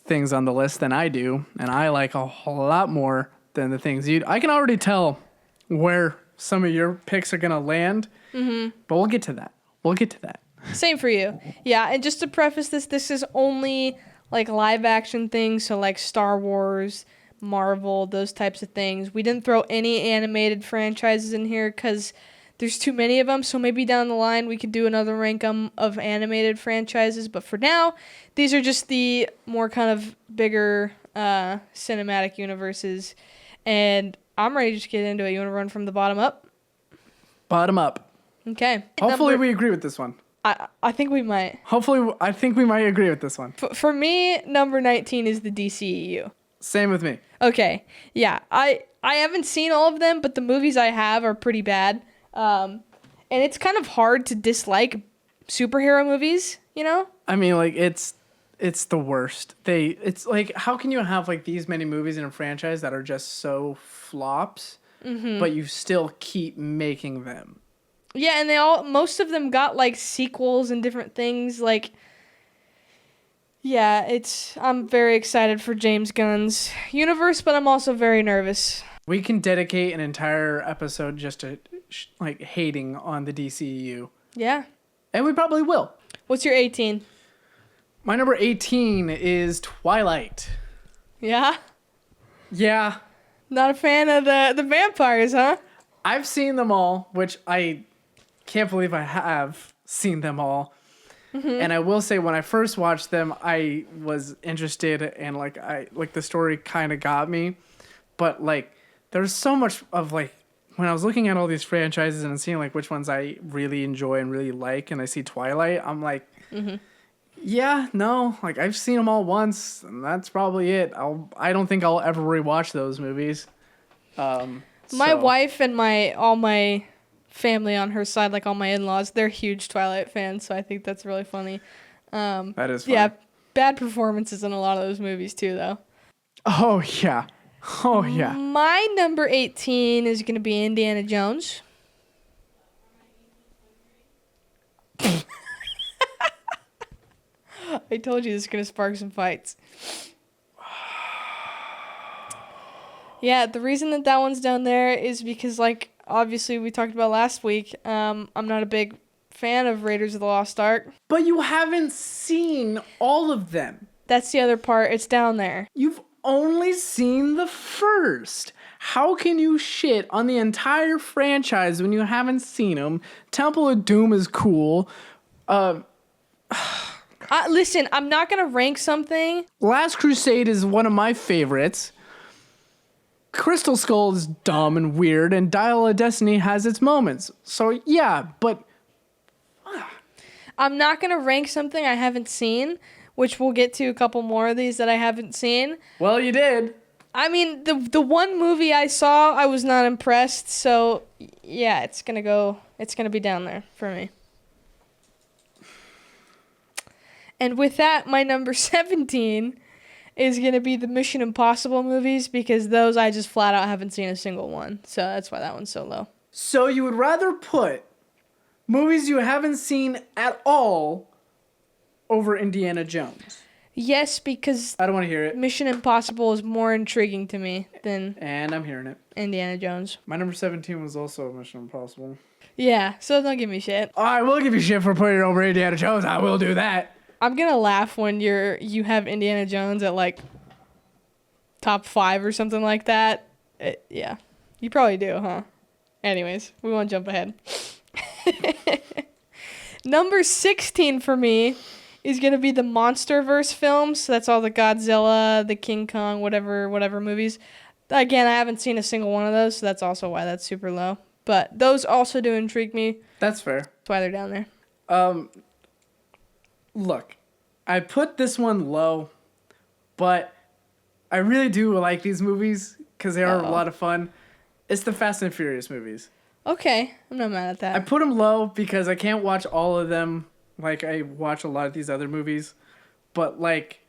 Speaker 2: things on the list than I do, and I like a whole lot more than the things you. I can already tell where some of your picks are going to land, but we'll get to that.
Speaker 1: Same for you. Yeah, and just to preface this is only live action things, so Star Wars, Marvel, those types of things. We didn't throw any animated franchises in here because there's too many of them, so maybe down the line we could do another rank of animated franchises, but for now, these are just the more kind of bigger cinematic universes, and I'm ready to just get into it. You want to run from the bottom up?
Speaker 2: Bottom up.
Speaker 1: Okay.
Speaker 2: Hopefully we agree with this one.
Speaker 1: I think we might.
Speaker 2: I think we might agree with this one.
Speaker 1: For me, number 19 is the DCEU.
Speaker 2: Same with me.
Speaker 1: Okay. Yeah. I haven't seen all of them, but the movies I have are pretty bad. And it's kind of hard to dislike superhero movies, I
Speaker 2: mean, it's the worst. It's how can you have these many movies in a franchise that are just so flops, but you still keep making them?
Speaker 1: Yeah, and most of them got sequels and different things. I'm very excited for James Gunn's universe, but I'm also very nervous.
Speaker 2: We can dedicate an entire episode just to hating on the DCEU.
Speaker 1: Yeah.
Speaker 2: And we probably will.
Speaker 1: What's your 18?
Speaker 2: My number 18 is Twilight.
Speaker 1: Yeah?
Speaker 2: Yeah.
Speaker 1: Not a fan of the vampires, huh?
Speaker 2: I've seen them all, which I can't believe I have seen them all. And I will say, when I first watched them, I was interested and the story kind of got me. But there's so much of when I was looking at all these franchises and seeing which ones I really enjoy and really like, and I see Twilight, I'm yeah, no, I've seen them all once, and that's probably it. I don't think I'll ever rewatch those movies.
Speaker 1: My wife and all my family on her side, all my in-laws, they're huge Twilight fans, so I think that's really funny.
Speaker 2: That is funny.
Speaker 1: Yeah, bad performances in a lot of those movies too, though.
Speaker 2: Oh yeah.
Speaker 1: My number 18 is going to be Indiana Jones. I told you this is going to spark some fights. Yeah, the reason that one's down there is because, obviously we talked about last week, I'm not a big fan of Raiders of the Lost Ark.
Speaker 2: But you haven't seen all of them.
Speaker 1: That's the other part. It's down there.
Speaker 2: You've only seen the first. How can you shit on the entire franchise when you haven't seen them? Temple of Doom is cool.
Speaker 1: Listen, I'm not going to rank something.
Speaker 2: Last Crusade is one of my favorites. Crystal Skull is dumb and weird, and Dial of Destiny has its moments. So, yeah, but...
Speaker 1: I'm not going to rank something I haven't seen, which we'll get to a couple more of these that I haven't seen.
Speaker 2: Well, you did.
Speaker 1: I mean, the one movie I saw, I was not impressed. So, yeah, it's going to be down there for me. And with that, my number 17 is going to be the Mission Impossible movies because those I just flat out haven't seen a single one. So that's why that one's so low.
Speaker 2: So you would rather put movies you haven't seen at all over Indiana Jones?
Speaker 1: Yes, because
Speaker 2: I don't want to hear it.
Speaker 1: Mission Impossible is more intriguing to me than
Speaker 2: And I'm hearing it.
Speaker 1: Indiana Jones.
Speaker 2: My number 17 was also Mission Impossible.
Speaker 1: Yeah, so don't give me shit.
Speaker 2: I will give you shit for putting it over Indiana Jones. I will do that.
Speaker 1: I'm gonna laugh when you have Indiana Jones at like top 5 or something like that. Yeah, you probably do, huh? Anyways, we won't jump ahead. Number 16 for me is gonna be the MonsterVerse films. So that's all the Godzilla, the King Kong, whatever movies. Again, I haven't seen a single one of those, so that's also why that's super low. But those also do intrigue me.
Speaker 2: That's fair.
Speaker 1: That's why they're down there.
Speaker 2: Look, I put this one low, but I really do like these movies because they are a lot of fun. It's the Fast and Furious movies.
Speaker 1: Okay, I'm not mad at that.
Speaker 2: I put them low because I can't watch all of them like I watch a lot of these other movies. But, like,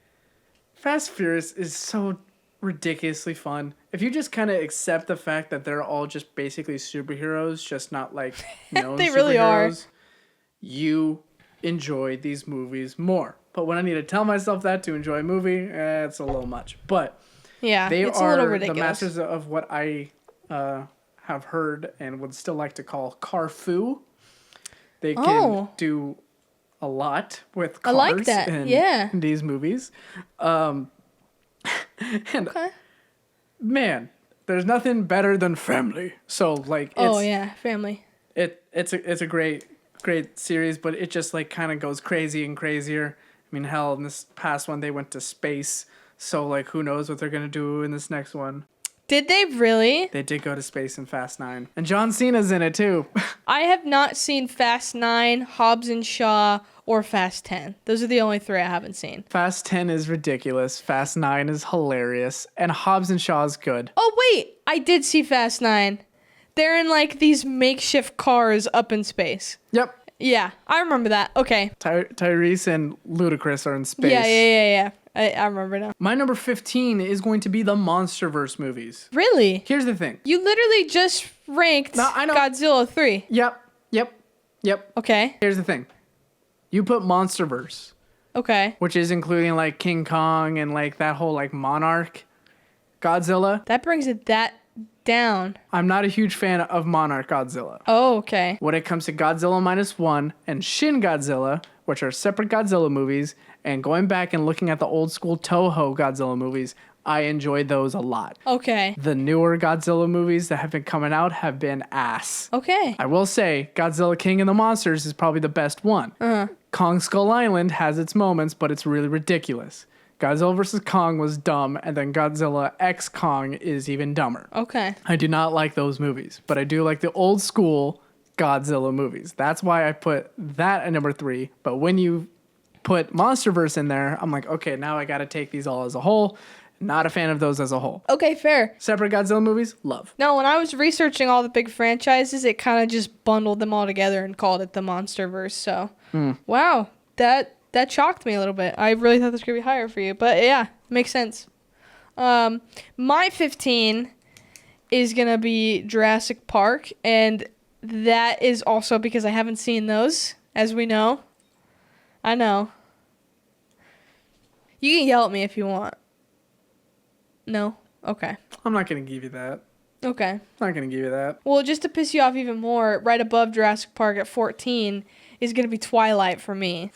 Speaker 2: Fast and Furious is so ridiculously fun. If you just kind of accept the fact that they're all just basically superheroes, just not, like, known
Speaker 1: they really are.
Speaker 2: You enjoy these movies more. But when I need to tell myself that to enjoy a movie, it's a little much. But
Speaker 1: yeah,
Speaker 2: they
Speaker 1: it's
Speaker 2: are
Speaker 1: a little ridiculous.
Speaker 2: The masters of what I have heard and would still like to call car fu. They can do a lot with cars.
Speaker 1: I like that.
Speaker 2: In these movies. And man, there's nothing better than family. So like,
Speaker 1: family.
Speaker 2: It's a great series, but it just like kind of goes crazy and crazier. I mean, hell, in this past one they went to space, so like who knows what they're gonna do in this next one.
Speaker 1: Did they really?
Speaker 2: They did go to space in Fast 9, and John Cena's in it too.
Speaker 1: I have not seen Fast 9, Hobbs and Shaw, or Fast 10. Those are the only 3 I haven't seen.
Speaker 2: Fast 10 is ridiculous. Fast 9 is hilarious, and Hobbs and Shaw is good.
Speaker 1: Oh wait, I did see Fast 9. They're in like these makeshift cars up in space.
Speaker 2: Yep.
Speaker 1: Yeah, I remember that. Okay.
Speaker 2: Tyrese and Ludacris are in space.
Speaker 1: Yeah. I remember now.
Speaker 2: My number 15 is going to be the MonsterVerse movies.
Speaker 1: Really?
Speaker 2: Here's the thing.
Speaker 1: You literally just ranked Godzilla 3.
Speaker 2: Yep.
Speaker 1: Okay.
Speaker 2: Here's the thing. You put MonsterVerse.
Speaker 1: Okay.
Speaker 2: Which is including like King Kong and like that whole like Monarch Godzilla.
Speaker 1: That brings it that down.
Speaker 2: I'm not a huge fan of Monarch Godzilla.
Speaker 1: Oh, okay.
Speaker 2: When it comes to Godzilla -1 and Shin Godzilla, which are separate Godzilla movies, and going back and looking at the old school Toho Godzilla movies, I enjoyed those a lot.
Speaker 1: Okay.
Speaker 2: The newer Godzilla movies that have been coming out have been ass.
Speaker 1: Okay.
Speaker 2: I will say, Godzilla King of the Monsters is probably the best one. Kong Skull Island has its moments, but it's really ridiculous. Godzilla vs. Kong was dumb, and then Godzilla X Kong is even dumber.
Speaker 1: Okay.
Speaker 2: I do not like those movies, but I do like the old school Godzilla movies. That's why I put that at number 3. But when you put MonsterVerse in there, I'm like, okay, now I got to take these all as a whole. Not a fan of those as a whole.
Speaker 1: Okay, fair.
Speaker 2: Separate Godzilla movies, love.
Speaker 1: No, when I was researching all the big franchises, it kind of just bundled them all together and called it the MonsterVerse. So, wow, that shocked me a little bit. I really thought this was going to be higher for you. But yeah, makes sense. My 15 is going to be Jurassic Park. And that is also because I haven't seen those, as we know. I know. You can yell at me if you want. No? Okay.
Speaker 2: I'm not going to give you that.
Speaker 1: Okay.
Speaker 2: I'm not going to give you that.
Speaker 1: Well, just to piss you off even more, right above Jurassic Park at 14 is going to be Twilight for me.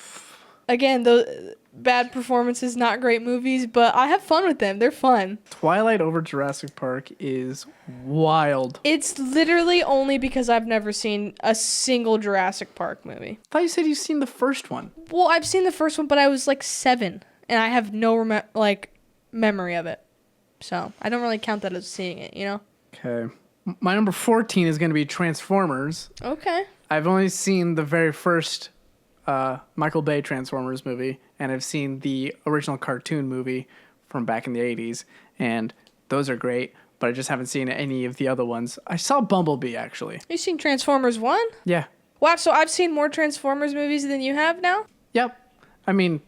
Speaker 1: Again, the bad performances, not great movies, but I have fun with them. They're fun.
Speaker 2: Twilight over Jurassic Park is wild.
Speaker 1: It's literally only because I've never seen a single Jurassic Park movie.
Speaker 2: I thought you said you've seen the first one.
Speaker 1: Well, I've seen the first one, but I was like 7, and I have no memory of it. So I don't really count that as seeing it, you know?
Speaker 2: Okay. My number 14 is going to be Transformers.
Speaker 1: Okay.
Speaker 2: I've only seen the very first Michael Bay Transformers movie, and I've seen the original cartoon movie from back in the 80s, and Those are great, but I just haven't seen any of the other ones. I saw Bumblebee, actually.
Speaker 1: You seen Transformers 1?
Speaker 2: Yeah.
Speaker 1: Wow, so I've seen more Transformers movies than you have now?
Speaker 2: Yep. I mean,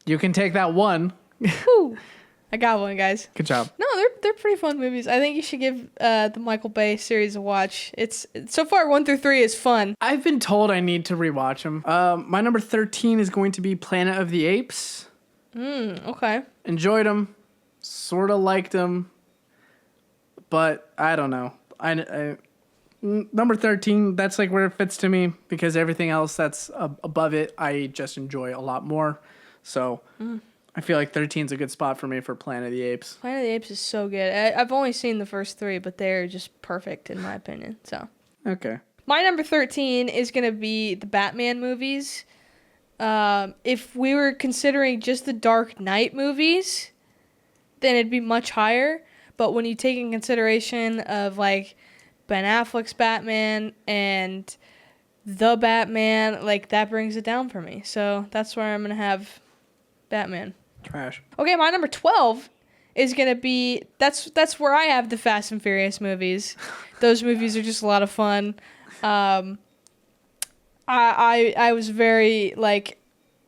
Speaker 2: you can take that one.
Speaker 1: Whew. I got one, guys.
Speaker 2: Good job.
Speaker 1: No, they're pretty fun movies. I think you should give the Michael Bay series a watch. It's so far 1 through 3 is fun.
Speaker 2: I've been told I need to rewatch them. My number 13 is going to be Planet of the Apes.
Speaker 1: Okay.
Speaker 2: Enjoyed them. Sort of liked them. But I don't know. I number 13, that's like where it fits to me because everything else that's above it, I just enjoy a lot more. So I feel like 13 is a good spot for me for Planet of the Apes.
Speaker 1: Planet of the Apes is so good. I've only seen the first 3, but they're just perfect in my opinion. So
Speaker 2: Okay.
Speaker 1: my number 13 is going to be the Batman movies. If we were considering just the Dark Knight movies, then it'd be much higher. But when you take in consideration of like Ben Affleck's Batman and the Batman, like that brings it down for me. So that's where I'm going to have Batman.
Speaker 2: Trash. Okay,
Speaker 1: my number 12 is going to be, that's where I have the Fast and Furious movies. Those movies are just a lot of fun. I was very like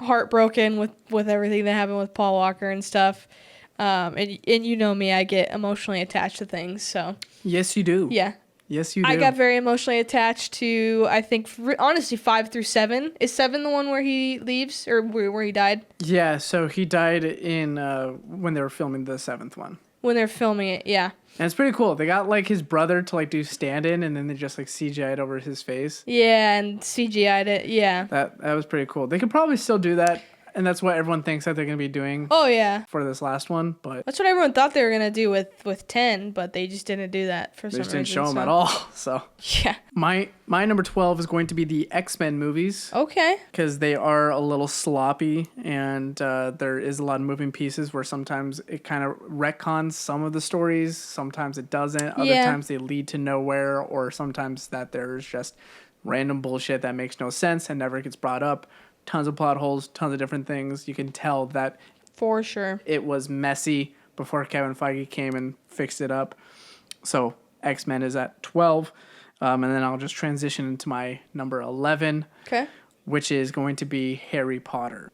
Speaker 1: heartbroken with everything that happened with Paul Walker and stuff. And you know me, I get emotionally attached to things. So
Speaker 2: yes, you do.
Speaker 1: Yeah.
Speaker 2: Yes, you do.
Speaker 1: I got very emotionally attached to, I think, honestly, 5 through 7. Is 7 the one where he leaves or where he died?
Speaker 2: Yeah, so he died in when they were filming the 7th one.
Speaker 1: When they're filming it, yeah.
Speaker 2: And it's pretty cool. They got like his brother to like do stand-in, and then they just like CGI'd over his face.
Speaker 1: Yeah, and CGI'd it. Yeah.
Speaker 2: That was pretty cool. They could probably still do that, and that's what everyone thinks that they're gonna be doing.
Speaker 1: Oh yeah.
Speaker 2: For this last one, but
Speaker 1: that's what everyone thought they were gonna do with 10, but they just didn't do that for some reason.
Speaker 2: They just didn't show them at all. So
Speaker 1: yeah.
Speaker 2: My number 12 is going to be the X-Men movies.
Speaker 1: Okay.
Speaker 2: Because they are a little sloppy, and there is a lot of moving pieces where sometimes it kind of retcons some of the stories, sometimes it doesn't. Other times they lead to nowhere, or sometimes that there's just random bullshit that makes no sense and never gets brought up. Tons of plot holes, tons of different things. You can tell that
Speaker 1: for sure
Speaker 2: it was messy before Kevin Feige came and fixed it up. So X-Men is at 12. And then I'll just transition into my number 11.
Speaker 1: Okay.
Speaker 2: Which is going to be Harry Potter.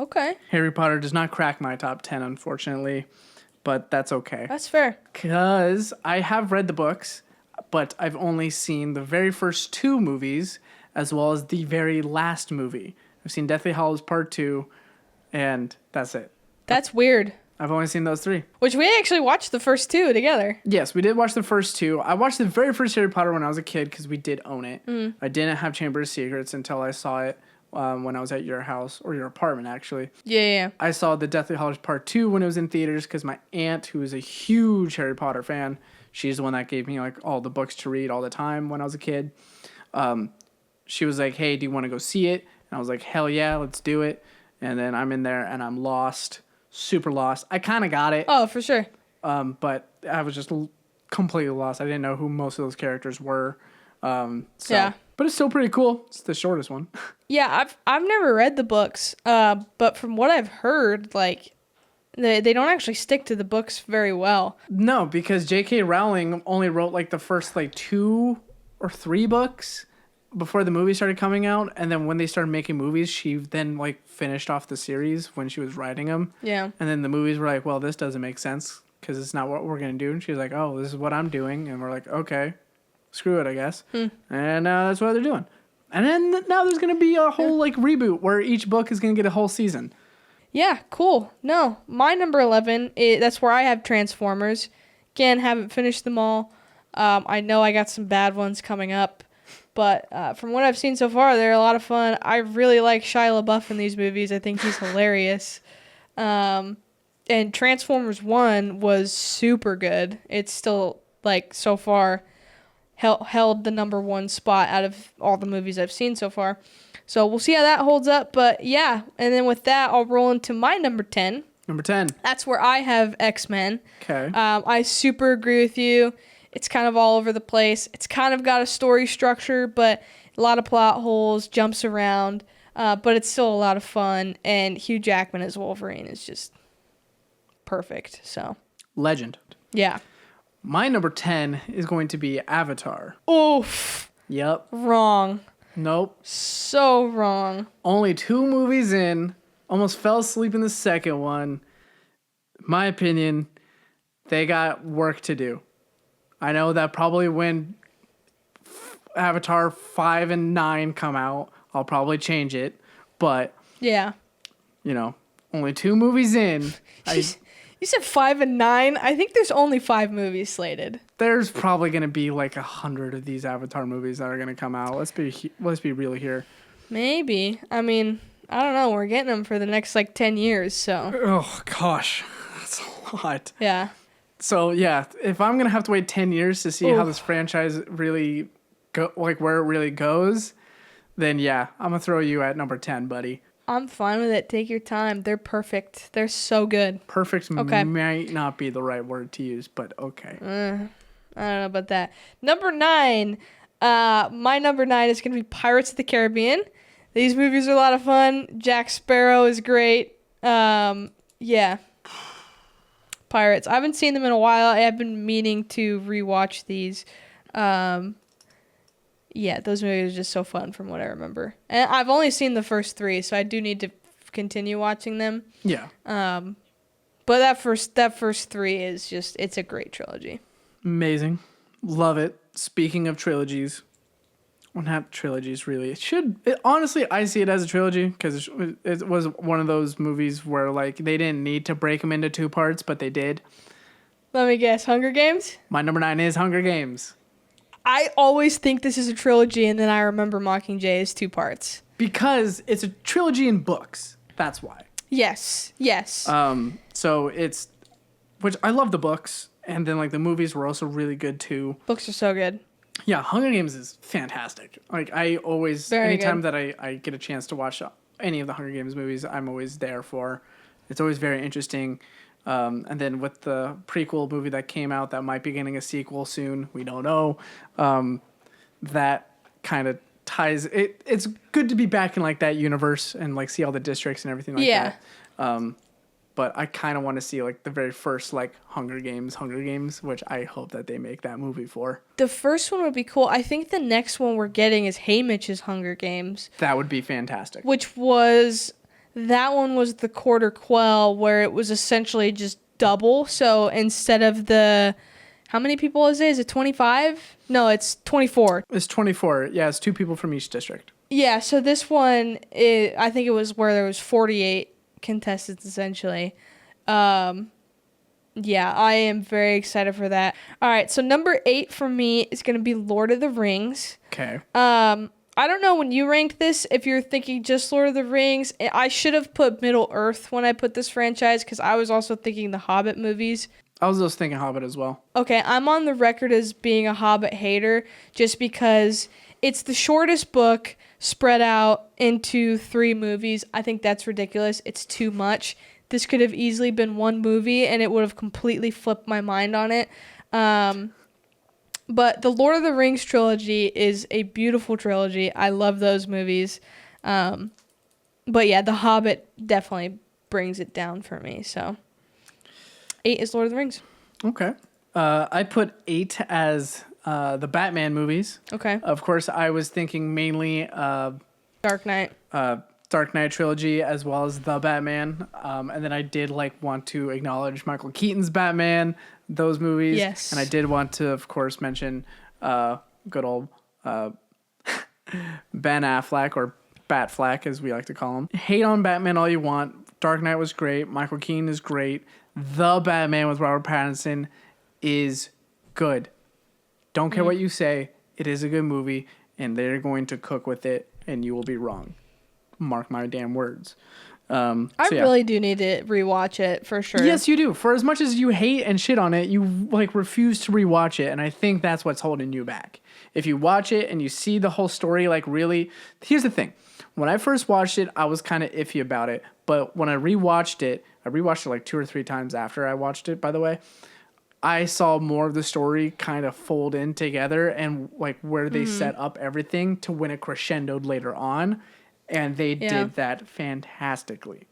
Speaker 1: Okay.
Speaker 2: Harry Potter does not crack my top 10, unfortunately. But that's okay.
Speaker 1: That's fair.
Speaker 2: Because I have read the books, but I've only seen the very first 2 movies, as well as the very last movie. I've seen Deathly Hallows Part 2, and that's it.
Speaker 1: That's weird.
Speaker 2: I've only seen those 3.
Speaker 1: Which we actually watched the first 2 together.
Speaker 2: Yes, we did watch the first 2. I watched the very first Harry Potter when I was a kid because we did own it. I didn't have Chamber of Secrets until I saw it when I was at your house, or your apartment, actually.
Speaker 1: Yeah.
Speaker 2: I saw the Deathly Hallows Part 2 when it was in theaters because my aunt, who is a huge Harry Potter fan, she's the one that gave me like all the books to read all the time when I was a kid. She was like, hey, do you want to go see it? And I was like, hell yeah, let's do it. And then I'm in there and I'm lost, super lost. I kind of got it.
Speaker 1: Oh, for sure.
Speaker 2: But I was just completely lost. I didn't know who most of those characters were.
Speaker 1: Yeah.
Speaker 2: But it's still pretty cool. It's the shortest one.
Speaker 1: Yeah, I've never read the books, but from what I've heard, like, they don't actually stick to the books very well.
Speaker 2: No, because J.K. Rowling only wrote like the first like 2 or 3 books before the movie started coming out, and then when they started making movies, she then like finished off the series when she was writing them. Yeah. And then the movies were like, well, this doesn't make sense because it's not what we're gonna do. And she's like, oh, this is what I'm doing, and we're like, okay, screw it, I guess. And that's what they're doing. And then now there's gonna be a whole like reboot where each book is gonna get a whole season.
Speaker 1: Yeah, cool. No, my number 11, that's where I have Transformers. Again, haven't finished them all. I know I got some bad ones coming up. But from what I've seen so far, they're a lot of fun. I really like Shia LaBeouf in these movies. I think he's hilarious. And Transformers 1 was super good. It's still, like, so far held the number 1 spot out of all the movies I've seen so far. So we'll see how that holds up. But, yeah. And then with that, I'll roll into my number 10.
Speaker 2: Number 10.
Speaker 1: That's where I have X-Men.
Speaker 2: Okay.
Speaker 1: I super agree with you. It's kind of all over the place. It's kind of got a story structure, but a lot of plot holes, jumps around, but it's still a lot of fun. And Hugh Jackman as Wolverine is just perfect. So
Speaker 2: Legend.
Speaker 1: yeah.
Speaker 2: My number 10 is going to be Avatar.
Speaker 1: Oof.
Speaker 2: Yep.
Speaker 1: Wrong.
Speaker 2: Nope.
Speaker 1: So wrong.
Speaker 2: Only 2 movies in. Almost fell asleep in the second one. My opinion, they got work to do. I know that probably when Avatar 5 and 9 come out, I'll probably change it. But,
Speaker 1: Yeah.
Speaker 2: only 2 movies in.
Speaker 1: You said 5 and 9? I think there's only 5 movies slated.
Speaker 2: There's probably going to be like 100 of these Avatar movies that are going to come out. Let's be real here.
Speaker 1: Maybe. I mean, I don't know. We're getting them for the next 10 years, so.
Speaker 2: Oh, gosh. That's a lot.
Speaker 1: Yeah.
Speaker 2: So, yeah, if I'm going to have to wait 10 years to see how this franchise really where it really goes, then yeah, I'm going to throw you at number 10, buddy.
Speaker 1: I'm fine with it. Take your time. They're perfect. They're so good.
Speaker 2: Perfect might not be the right word to use, but okay.
Speaker 1: I don't know about that. Number 9. My number 9 is going to be Pirates of the Caribbean. These movies are a lot of fun. Jack Sparrow is great. Yeah. Pirates. I haven't seen them in a while. I've been meaning to rewatch these. Yeah, those movies are just so fun from what I remember. And I've only seen the first 3, so I do need to continue watching them.
Speaker 2: Yeah.
Speaker 1: But that first 3 is just, it's a great trilogy.
Speaker 2: Amazing. Love it. Speaking of trilogies, well, not trilogies really. Honestly, I see it as a trilogy because it was one of those movies where they didn't need to break them into 2 parts, but they did.
Speaker 1: Let me guess, Hunger Games?
Speaker 2: My number 9 is Hunger Games.
Speaker 1: I always think this is a trilogy, and then I remember Mockingjay as 2 parts.
Speaker 2: Because it's a trilogy in books. That's why.
Speaker 1: Yes.
Speaker 2: So it's, which I love the books, and then the movies were also really good too.
Speaker 1: Books are so good.
Speaker 2: Yeah, Hunger Games is fantastic. I always, anytime that I get a chance to watch any of the Hunger Games movies, I'm always there for. It's always very interesting. And then with the prequel movie that came out that might be getting a sequel soon, we don't know, that kind of ties it. It's good to be back in that universe and see all the districts and everything that. But I kind of want to see the very first Hunger Games, which I hope that they make that movie for.
Speaker 1: The first one would be cool. I think the next one we're getting is Haymitch's Hunger Games.
Speaker 2: That would be fantastic.
Speaker 1: That one was the quarter quell where it was essentially just double. So instead of how many people is it? Is it 25? No, it's 24.
Speaker 2: It's 24. Yeah, it's 2 people from each district.
Speaker 1: Yeah, so this one, I think it was where there was 48 contestants essentially. Yeah, I am very excited for that. All right, so number 8 for me is going to be Lord of the Rings.
Speaker 2: Okay.
Speaker 1: I don't know when you ranked this, if you're thinking just Lord of the Rings. I should have put Middle Earth when I put this franchise because I was also thinking the Hobbit movies.
Speaker 2: I was just thinking Hobbit as well.
Speaker 1: Okay, I'm on the record as being a Hobbit hater just because it's the shortest book spread out into 3 movies. I think that's ridiculous. It's too much. This could have easily been 1 movie and it would have completely flipped my mind on it. But the Lord of the Rings trilogy is a beautiful trilogy. I love those movies. But yeah, The Hobbit definitely brings it down for me. So 8 is Lord of the Rings.
Speaker 2: Okay. I put 8 as the Batman movies.
Speaker 1: Okay.
Speaker 2: Of course, I was thinking mainly
Speaker 1: Dark Knight.
Speaker 2: Dark Knight trilogy as well as the Batman. And then I did want to acknowledge Michael Keaton's Batman, those movies.
Speaker 1: Yes.
Speaker 2: And I did want to, of course, mention good old Ben Affleck, or Batflack as we like to call him. Hate on Batman all you want. Dark Knight was great. Michael Keaton is great. The Batman with Robert Pattinson is good. Don't care what you say. It is a good movie, and they're going to cook with it, and you will be wrong. Mark my damn words.
Speaker 1: I really do need to rewatch it for sure.
Speaker 2: Yes, you do. For as much as you hate and shit on it, you refuse to rewatch it, and I think that's what's holding you back. If you watch it and you see the whole story, really, here's the thing. When I first watched it, I was kind of iffy about it, but when I rewatched it 2 or 3 times after I watched it, by the way, I saw more of the story kind of fold in together and where they set up everything to when it crescendoed later on. And they did that fantastically.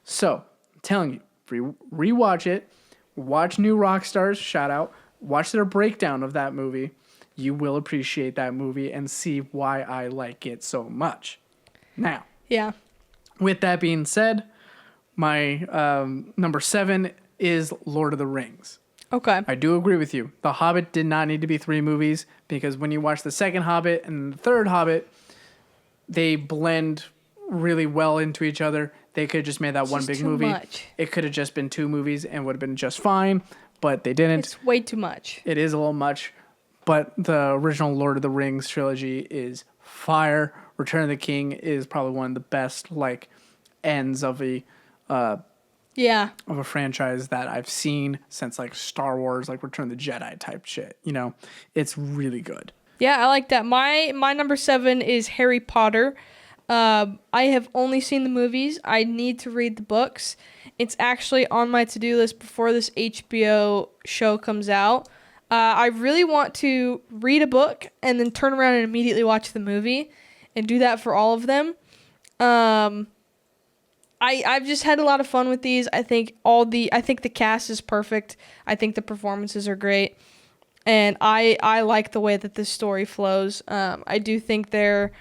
Speaker 2: So, I'm telling you, rewatch it, watch New Rockstars, shout out, watch their breakdown of that movie. You will appreciate that movie and see why I like it so much. Now,
Speaker 1: Yeah.
Speaker 2: with that being said, my number 7 is Lord of the Rings.
Speaker 1: Okay.
Speaker 2: I do agree with you. The Hobbit did not need to be 3 movies because when you watch the second Hobbit and the third Hobbit, they blend really well into each other. They could have just made that
Speaker 1: It's
Speaker 2: one
Speaker 1: just
Speaker 2: big
Speaker 1: too
Speaker 2: movie.
Speaker 1: much.
Speaker 2: It could have just been 2 movies and would have been just fine, but they didn't.
Speaker 1: It's way too much.
Speaker 2: It is a little much, but the original Lord of the Rings trilogy is fire. Return of the King is probably one of the best ends of a franchise that I've seen since Star Wars, Return of the Jedi type shit. It's really good.
Speaker 1: Yeah, I like that. My number 7 is Harry Potter. I have only seen the movies. I need to read the books. It's actually on my to-do list before this HBO show comes out. I really want to read a book and then turn around and immediately watch the movie and do that for all of them. I've just had a lot of fun with these. I think the cast is perfect. I think the performances are great. And I like the way that this story flows. I do think there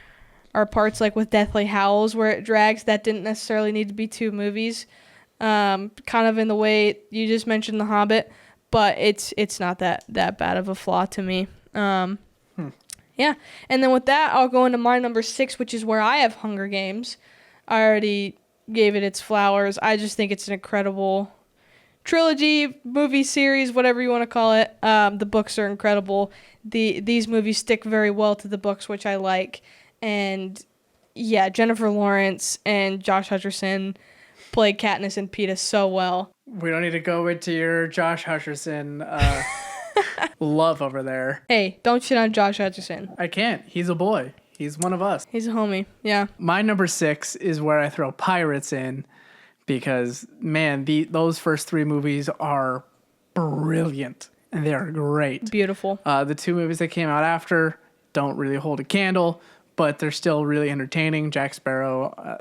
Speaker 1: are parts with Deathly Hallows where it drags that didn't necessarily need to be 2 movies. Kind of in the way you just mentioned The Hobbit, but it's not that bad of a flaw to me. Yeah. And then with that, I'll go into my number 6, which is where I have Hunger Games. I already gave it its flowers. I just think it's an incredible trilogy, movie series, whatever you want to call it. The books are incredible. These movies stick very well to the books, which I like. And yeah, Jennifer Lawrence and Josh Hutcherson played Katniss and Peeta so well.
Speaker 2: We don't need to go into your Josh Hutcherson love over there.
Speaker 1: Hey, don't shit on Josh Hutcherson.
Speaker 2: I can't. He's a boy. He's one of us.
Speaker 1: He's a homie. Yeah.
Speaker 2: My number 6 is where I throw Pirates in because, man, those first 3 movies are brilliant and they are great.
Speaker 1: Beautiful.
Speaker 2: The 2 movies that came out after don't really hold a candle, but they're still really entertaining. Jack Sparrow,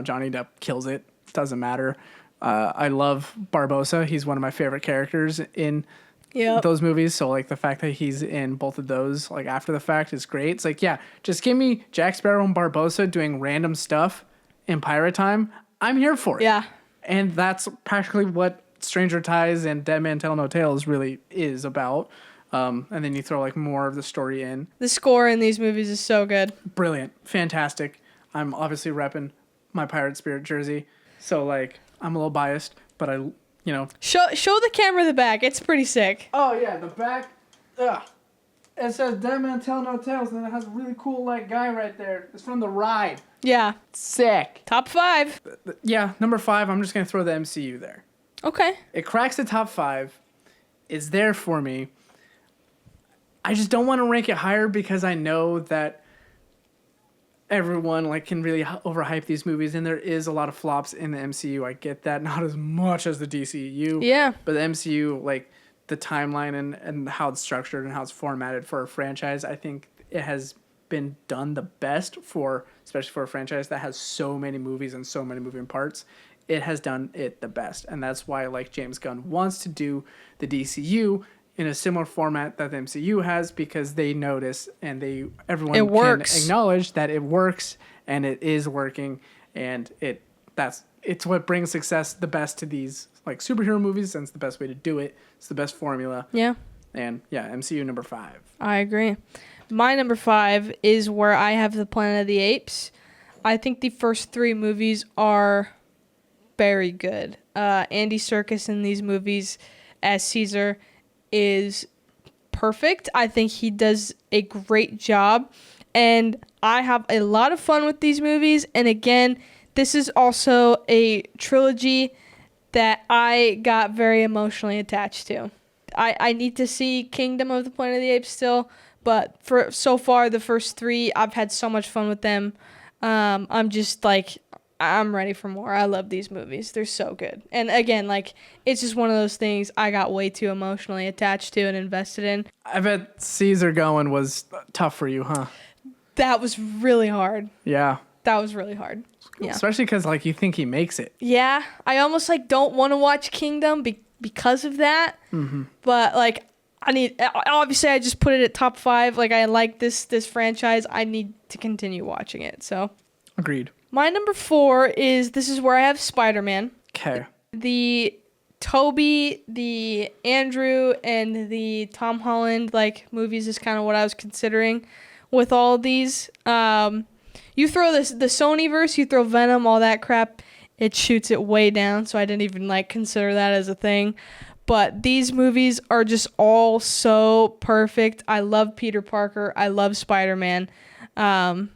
Speaker 2: Johnny Depp kills it. Doesn't matter. I love Barbossa. He's one of my favorite characters in those movies. So the fact that he's in both of those after the fact is great. It's just give me Jack Sparrow and Barbossa doing random stuff in pirate time. I'm here for it.
Speaker 1: Yeah.
Speaker 2: And that's practically what Stranger Ties and Dead Man Tell No Tales really is about. And then you throw more of the story in. The
Speaker 1: score in these movies is so good.
Speaker 2: Brilliant. Fantastic. I'm obviously repping my Pirate Spirit jersey. So I'm a little biased, but show
Speaker 1: the camera the back. It's pretty sick.
Speaker 2: Oh yeah, the back. It says Dead Man Tell No Tales, and it has a really cool guy right there. It's from the ride.
Speaker 1: Yeah.
Speaker 2: Sick.
Speaker 1: Top 5.
Speaker 2: Yeah, number 5. I'm just gonna throw the MCU there.
Speaker 1: Okay.
Speaker 2: It cracks the top 5. It's there for me. I just don't want to rank it higher because I know that everyone can really overhype these movies, and there is a lot of flops in the MCU. I get that, not as much as the DCU.
Speaker 1: Yeah.
Speaker 2: But the MCU, the timeline and how it's structured and how it's formatted for a franchise, I think it has been done the best especially for a franchise that has so many movies and so many moving parts. It has done it the best, and that's why James Gunn wants to do the DCU in a similar format that the MCU has, because they notice and everyone can acknowledge that it works and it is working, and it's what brings success the best to these superhero movies, and it's the best way to do it. It's the best formula.
Speaker 1: Yeah.
Speaker 2: And yeah, MCU number 5.
Speaker 1: I agree. My number 5 is where I have the Planet of the Apes. I think the first 3 movies are very good. Andy Serkis in these movies as Caesar is perfect. I think he does a great job, and I have a lot of fun with these movies. And again, this is also a trilogy that I got very emotionally attached to. I need to see Kingdom of the Planet of the Apes still, but for so far the first 3, I've had so much fun with them. I'm just I'm ready for more. I love these movies. They're so good. And again, it's just one of those things I got way too emotionally attached to and invested in.
Speaker 2: I bet Caesar going was tough for you, huh?
Speaker 1: That was really hard.
Speaker 2: Yeah.
Speaker 1: that was really hard. Yeah.
Speaker 2: Especially because, like, you think he makes it.
Speaker 1: Yeah. I almost, like, don't want to watch Kingdom because of that.
Speaker 2: Mm-hmm.
Speaker 1: But, like, obviously, I just put it at top 5. Like, I like this franchise. I need to continue watching it, so.
Speaker 2: Agreed.
Speaker 1: My number 4 this is where I have Spider-Man.
Speaker 2: Okay.
Speaker 1: The Tobey, the Andrew, and the Tom Holland, like, movies is kind of what I was considering with all of these. You throw the Sonyverse, you throw Venom, all that crap, it shoots it way down, so I didn't even, like, consider that as a thing. But these movies are just all so perfect. I love Peter Parker. I love Spider-Man. Have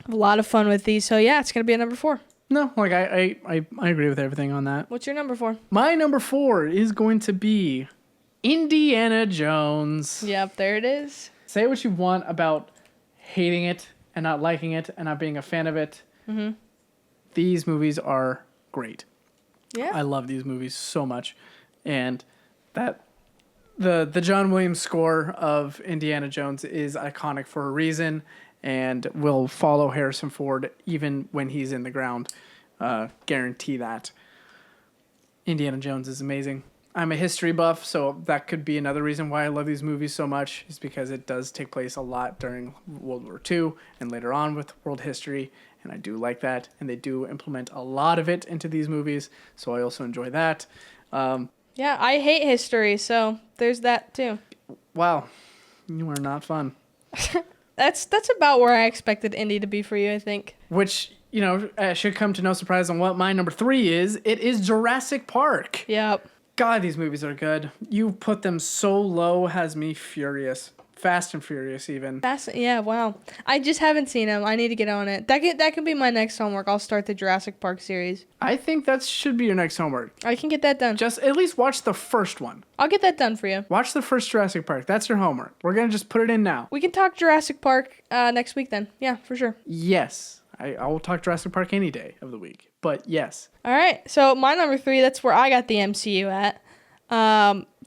Speaker 1: a lot of fun with these. So, yeah, it's going to be a number 4.
Speaker 2: No, like, I agree with everything on that.
Speaker 1: What's your number 4?
Speaker 2: My number 4 is going to be Indiana Jones.
Speaker 1: Yep, there it is.
Speaker 2: Say what you want about hating it and not liking it and not being a fan of it.
Speaker 1: Mm-hmm.
Speaker 2: These movies are great.
Speaker 1: Yeah.
Speaker 2: I love these movies so much. And that the John Williams score of Indiana Jones is iconic for a reason and will follow Harrison Ford even when he's in the ground. Guarantee that. Indiana Jones is amazing. I'm a history buff, so that could be another reason why I love these movies so much, is because it does take place a lot during World War II and later on with world history, and I do like that, and they do implement a lot of it into these movies, so I also enjoy that.
Speaker 1: Yeah, I hate history, so there's that too.
Speaker 2: Wow, you are not fun.
Speaker 1: That's about where I expected Indy to be for you, I think.
Speaker 2: Which, you know, should come to no surprise on what my number 3 is. It is Jurassic Park.
Speaker 1: Yep.
Speaker 2: God, these movies are good. You put them so low has me furious. Fast and Furious, even.
Speaker 1: Yeah, wow. I just haven't seen them. I need to get on it. That can be my next homework. I'll start the Jurassic Park series.
Speaker 2: I think that should be your next homework.
Speaker 1: I can get that done.
Speaker 2: Just at least watch the first one.
Speaker 1: I'll get that done for you.
Speaker 2: Watch the first Jurassic Park. That's your homework. We're going to just put it in now.
Speaker 1: We can talk Jurassic Park next week then. Yeah, for sure.
Speaker 2: Yes. I will talk Jurassic Park any day of the week. But yes.
Speaker 1: All right. So my number 3, that's where I got the MCU at.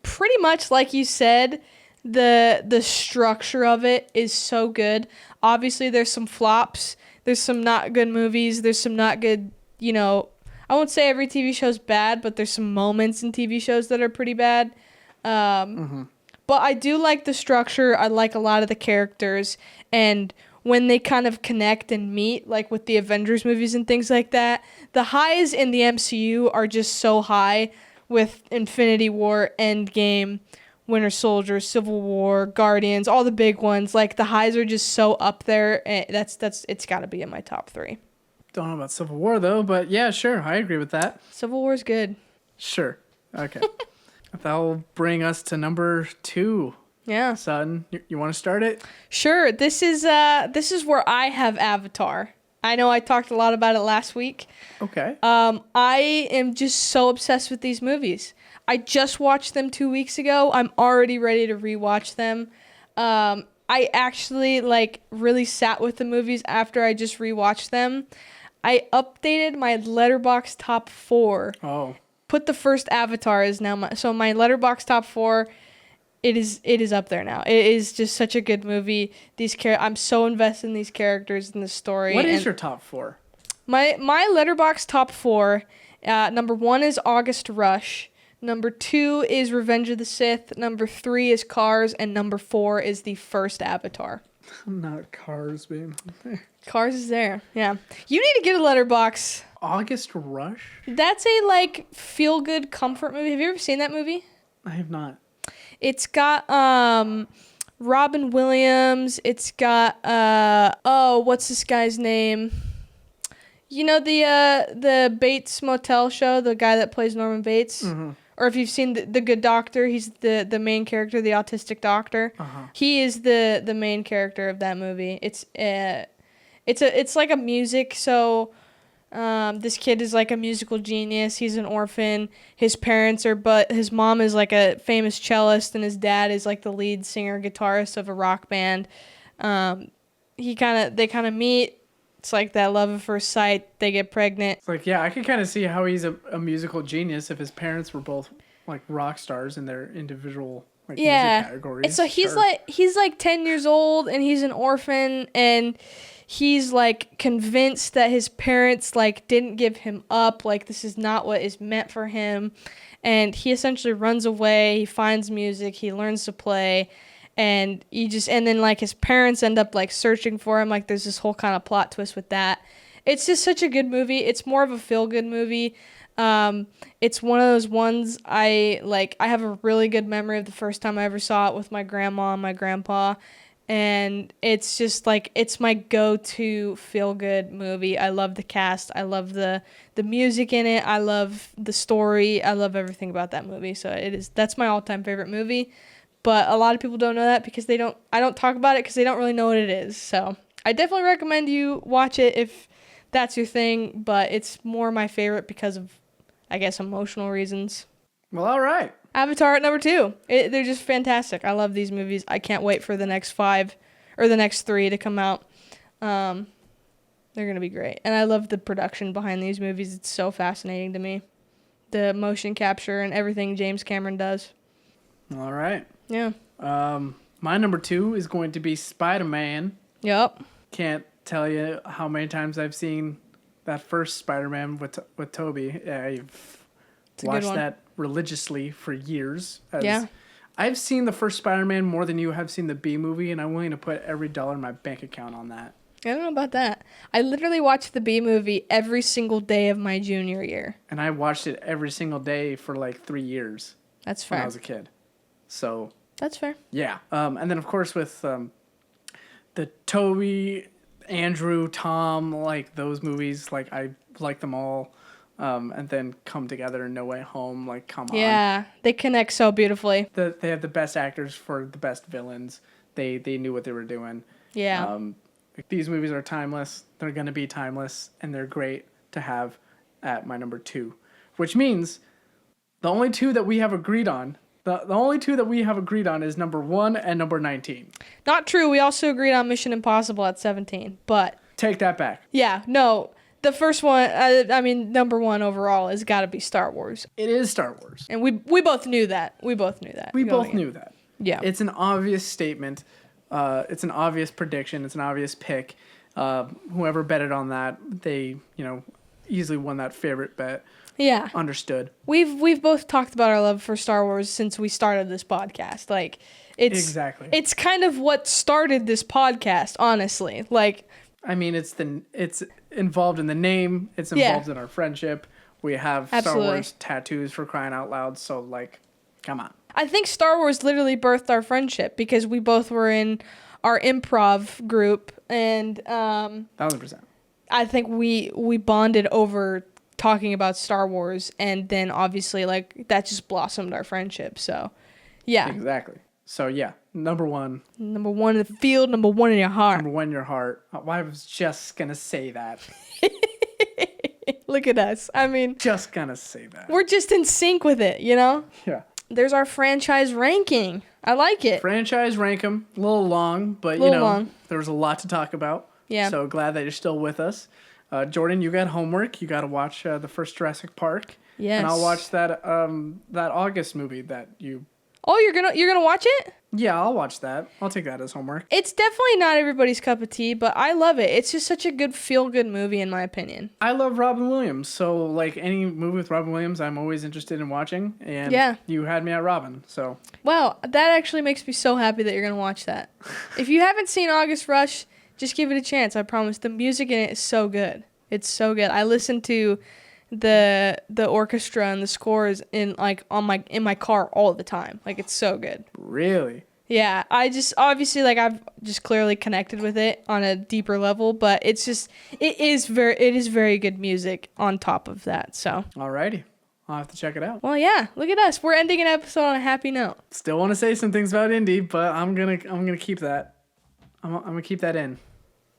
Speaker 1: Pretty much like you said, the structure of it is so good. Obviously, there's some flops. There's some not good movies. There's some not good, you know, I won't say every TV show's bad, but there's some moments in TV shows that are pretty bad. But I do like the structure. I like a lot of the characters. And when they kind of connect and meet, like with the Avengers movies and things like that, the highs in the MCU are just so high with Infinity War, Endgame, Winter Soldier, Civil War, Guardians, all the big ones. Like, the highs are just so up there. And it's got to be in my top 3.
Speaker 2: Don't know about Civil War, though, but yeah, sure. I agree with that.
Speaker 1: Civil War's good.
Speaker 2: Sure. Okay. That'll bring us to number 2.
Speaker 1: Yeah.
Speaker 2: Sutton, you want to start it?
Speaker 1: Sure. This is where I have Avatar. I know I talked a lot about it last week.
Speaker 2: Okay.
Speaker 1: I am just so obsessed with these movies. I just watched them 2 weeks ago. I'm already ready to rewatch them. I actually really sat with the movies after I just rewatched them. I updated my Letterboxd top 4.
Speaker 2: Oh.
Speaker 1: Put the first Avatar is now my Letterboxd top 4. It is up there now. It is just such a good movie. I'm so invested in these characters and the story.
Speaker 2: What is your top 4?
Speaker 1: My Letterboxd top 4. Number 1 is August Rush. Number 2 is Revenge of the Sith. Number 3 is Cars, and number 4 is the first Avatar.
Speaker 2: Not Cars, babe.
Speaker 1: Cars is there. Yeah. You need to get a Letterboxd.
Speaker 2: August Rush?
Speaker 1: That's a feel good comfort movie. Have you ever seen that movie?
Speaker 2: I have not.
Speaker 1: It's got Robin Williams. It's got what's this guy's name? You know the Bates Motel show, the guy that plays Norman Bates? Mm-hmm. Or if you've seen the Good Doctor, he's the main character, the autistic doctor. Uh-huh. He is the main character of that movie. It's like a music, so this kid is like a musical genius. He's an orphan. His mom is like a famous cellist, and his dad is like the lead singer guitarist of a rock band. They kind of meet. It's like that love at first sight. They get pregnant.
Speaker 2: It's like, yeah, I can kind of see how he's a musical genius if his parents were both like rock stars in their individual like music categories.
Speaker 1: And so he's like 10 years old and he's an orphan and he's like convinced that his parents like didn't give him up, like this is not what is meant for him, and he essentially runs away. He finds music, he learns to play, and then like his parents end up like searching for him. Like there's this whole kind of plot twist with that. It's just such a good movie. It's more of a feel-good movie. It's one of those ones I have a really good memory of the first time I ever saw it with my grandma and my grandpa. And it's just like, it's my go-to feel-good movie. I love the cast. I love the music in it. I love the story. I love everything about that movie. So that's my all-time favorite movie. But a lot of people don't know that because I don't talk about it because they don't really know what it is. So I definitely recommend you watch it if that's your thing. But it's more my favorite because of, I guess, emotional reasons.
Speaker 2: Well, all right.
Speaker 1: Avatar at number 2. They're just fantastic. I love these movies. I can't wait for the next 5 or the next 3 to come out. They're going to be great. And I love the production behind these movies. It's so fascinating to me. The motion capture and everything James Cameron does.
Speaker 2: All right.
Speaker 1: Yeah.
Speaker 2: My number 2 is going to be Spider-Man.
Speaker 1: Yep.
Speaker 2: Can't tell you how many times I've seen that first Spider-Man with Tobey. I've watched that religiously for years.
Speaker 1: Yeah.
Speaker 2: I've seen the first Spider-Man more than you have seen the B movie, and I'm willing to put every dollar in my bank account on that.
Speaker 1: I don't know about that. I literally watched the B movie every single day of my junior year.
Speaker 2: And I watched it every single day for like 3 years.
Speaker 1: That's fair.
Speaker 2: When I was a kid. So.
Speaker 1: That's fair.
Speaker 2: Yeah. And then, of course, with the Tobey, Andrew, Tom, like those movies, like I like them all. And then Come Together and No Way Home, like, come on.
Speaker 1: Yeah, they connect so beautifully.
Speaker 2: They have the best actors for the best villains. They knew what they were doing.
Speaker 1: Yeah.
Speaker 2: These movies are timeless. They're going to be timeless, and they're great to have at my number 2. Which means the only 2 that we have agreed on, the only 2 that we have agreed on is number 1 and number 19.
Speaker 1: Not true. We also agreed on Mission Impossible at 17, but...
Speaker 2: Take that back.
Speaker 1: Yeah, no. The first one, number 1 overall has got to be Star Wars.
Speaker 2: It is Star Wars.
Speaker 1: And we both knew that. We both knew that. Yeah.
Speaker 2: It's an obvious statement. It's an obvious prediction. It's an obvious pick. Whoever betted on that, they, easily won that favorite bet.
Speaker 1: Yeah.
Speaker 2: Understood.
Speaker 1: We've both talked about our love for Star Wars since we started this podcast. Like,
Speaker 2: exactly.
Speaker 1: It's kind of what started this podcast, honestly. Like,
Speaker 2: I mean, it's involved in the name. It's involved in our friendship. We have Star Wars tattoos for crying out loud. So, like, come on.
Speaker 1: I think Star Wars literally birthed our friendship because we both were in our improv group, and
Speaker 2: 1,000%.
Speaker 1: I think we bonded over talking about Star Wars, and then obviously like that just blossomed our friendship. So, yeah.
Speaker 2: Exactly. So yeah, number 1.
Speaker 1: Number 1 in the field, number 1 in your heart.
Speaker 2: Number 1 in your heart. I was just gonna say that.
Speaker 1: Look at us. I mean,
Speaker 2: just gonna say that.
Speaker 1: We're just in sync with it, you know?
Speaker 2: Yeah.
Speaker 1: There's our franchise ranking. I like it.
Speaker 2: Franchise rank 'em. A little long, but there was a lot to talk about.
Speaker 1: Yeah.
Speaker 2: So glad that you're still with us. Jordan, you got homework. You got to watch the first Jurassic Park.
Speaker 1: Yes.
Speaker 2: And I'll watch that August movie that you.
Speaker 1: Oh, you're gonna watch it?
Speaker 2: Yeah, I'll watch that. I'll take that as homework.
Speaker 1: It's definitely not everybody's cup of tea, but I love it. It's just such a good feel-good movie, in my opinion.
Speaker 2: I love Robin Williams, so like any movie with Robin Williams, I'm always interested in watching. And you had me at Robin, so.
Speaker 1: Wow, that actually makes me so happy that you're gonna watch that. If you haven't seen August Rush, just give it a chance. I promise. The music in it is so good. It's so good. I listened to the orchestra and the scores in my car all the time. Like, it's so good.
Speaker 2: Really?
Speaker 1: Yeah, I just obviously I've just clearly connected with it on a deeper level, but it is very good music on top of that. So
Speaker 2: alrighty, I'll have to check it out.
Speaker 1: Well, yeah, look at us. We're ending an episode on a happy note.
Speaker 2: Still want to say some things about Indy, but I'm gonna keep that. I'm gonna keep that in.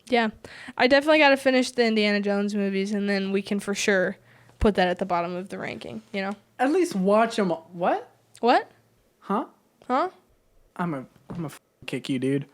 Speaker 1: Yeah, I definitely got to finish the Indiana Jones movies, and then we can for sure put that at the bottom of the ranking. You know.
Speaker 2: At least watch them. What?
Speaker 1: What?
Speaker 2: Huh?
Speaker 1: Huh?
Speaker 2: I'm a kick you, dude.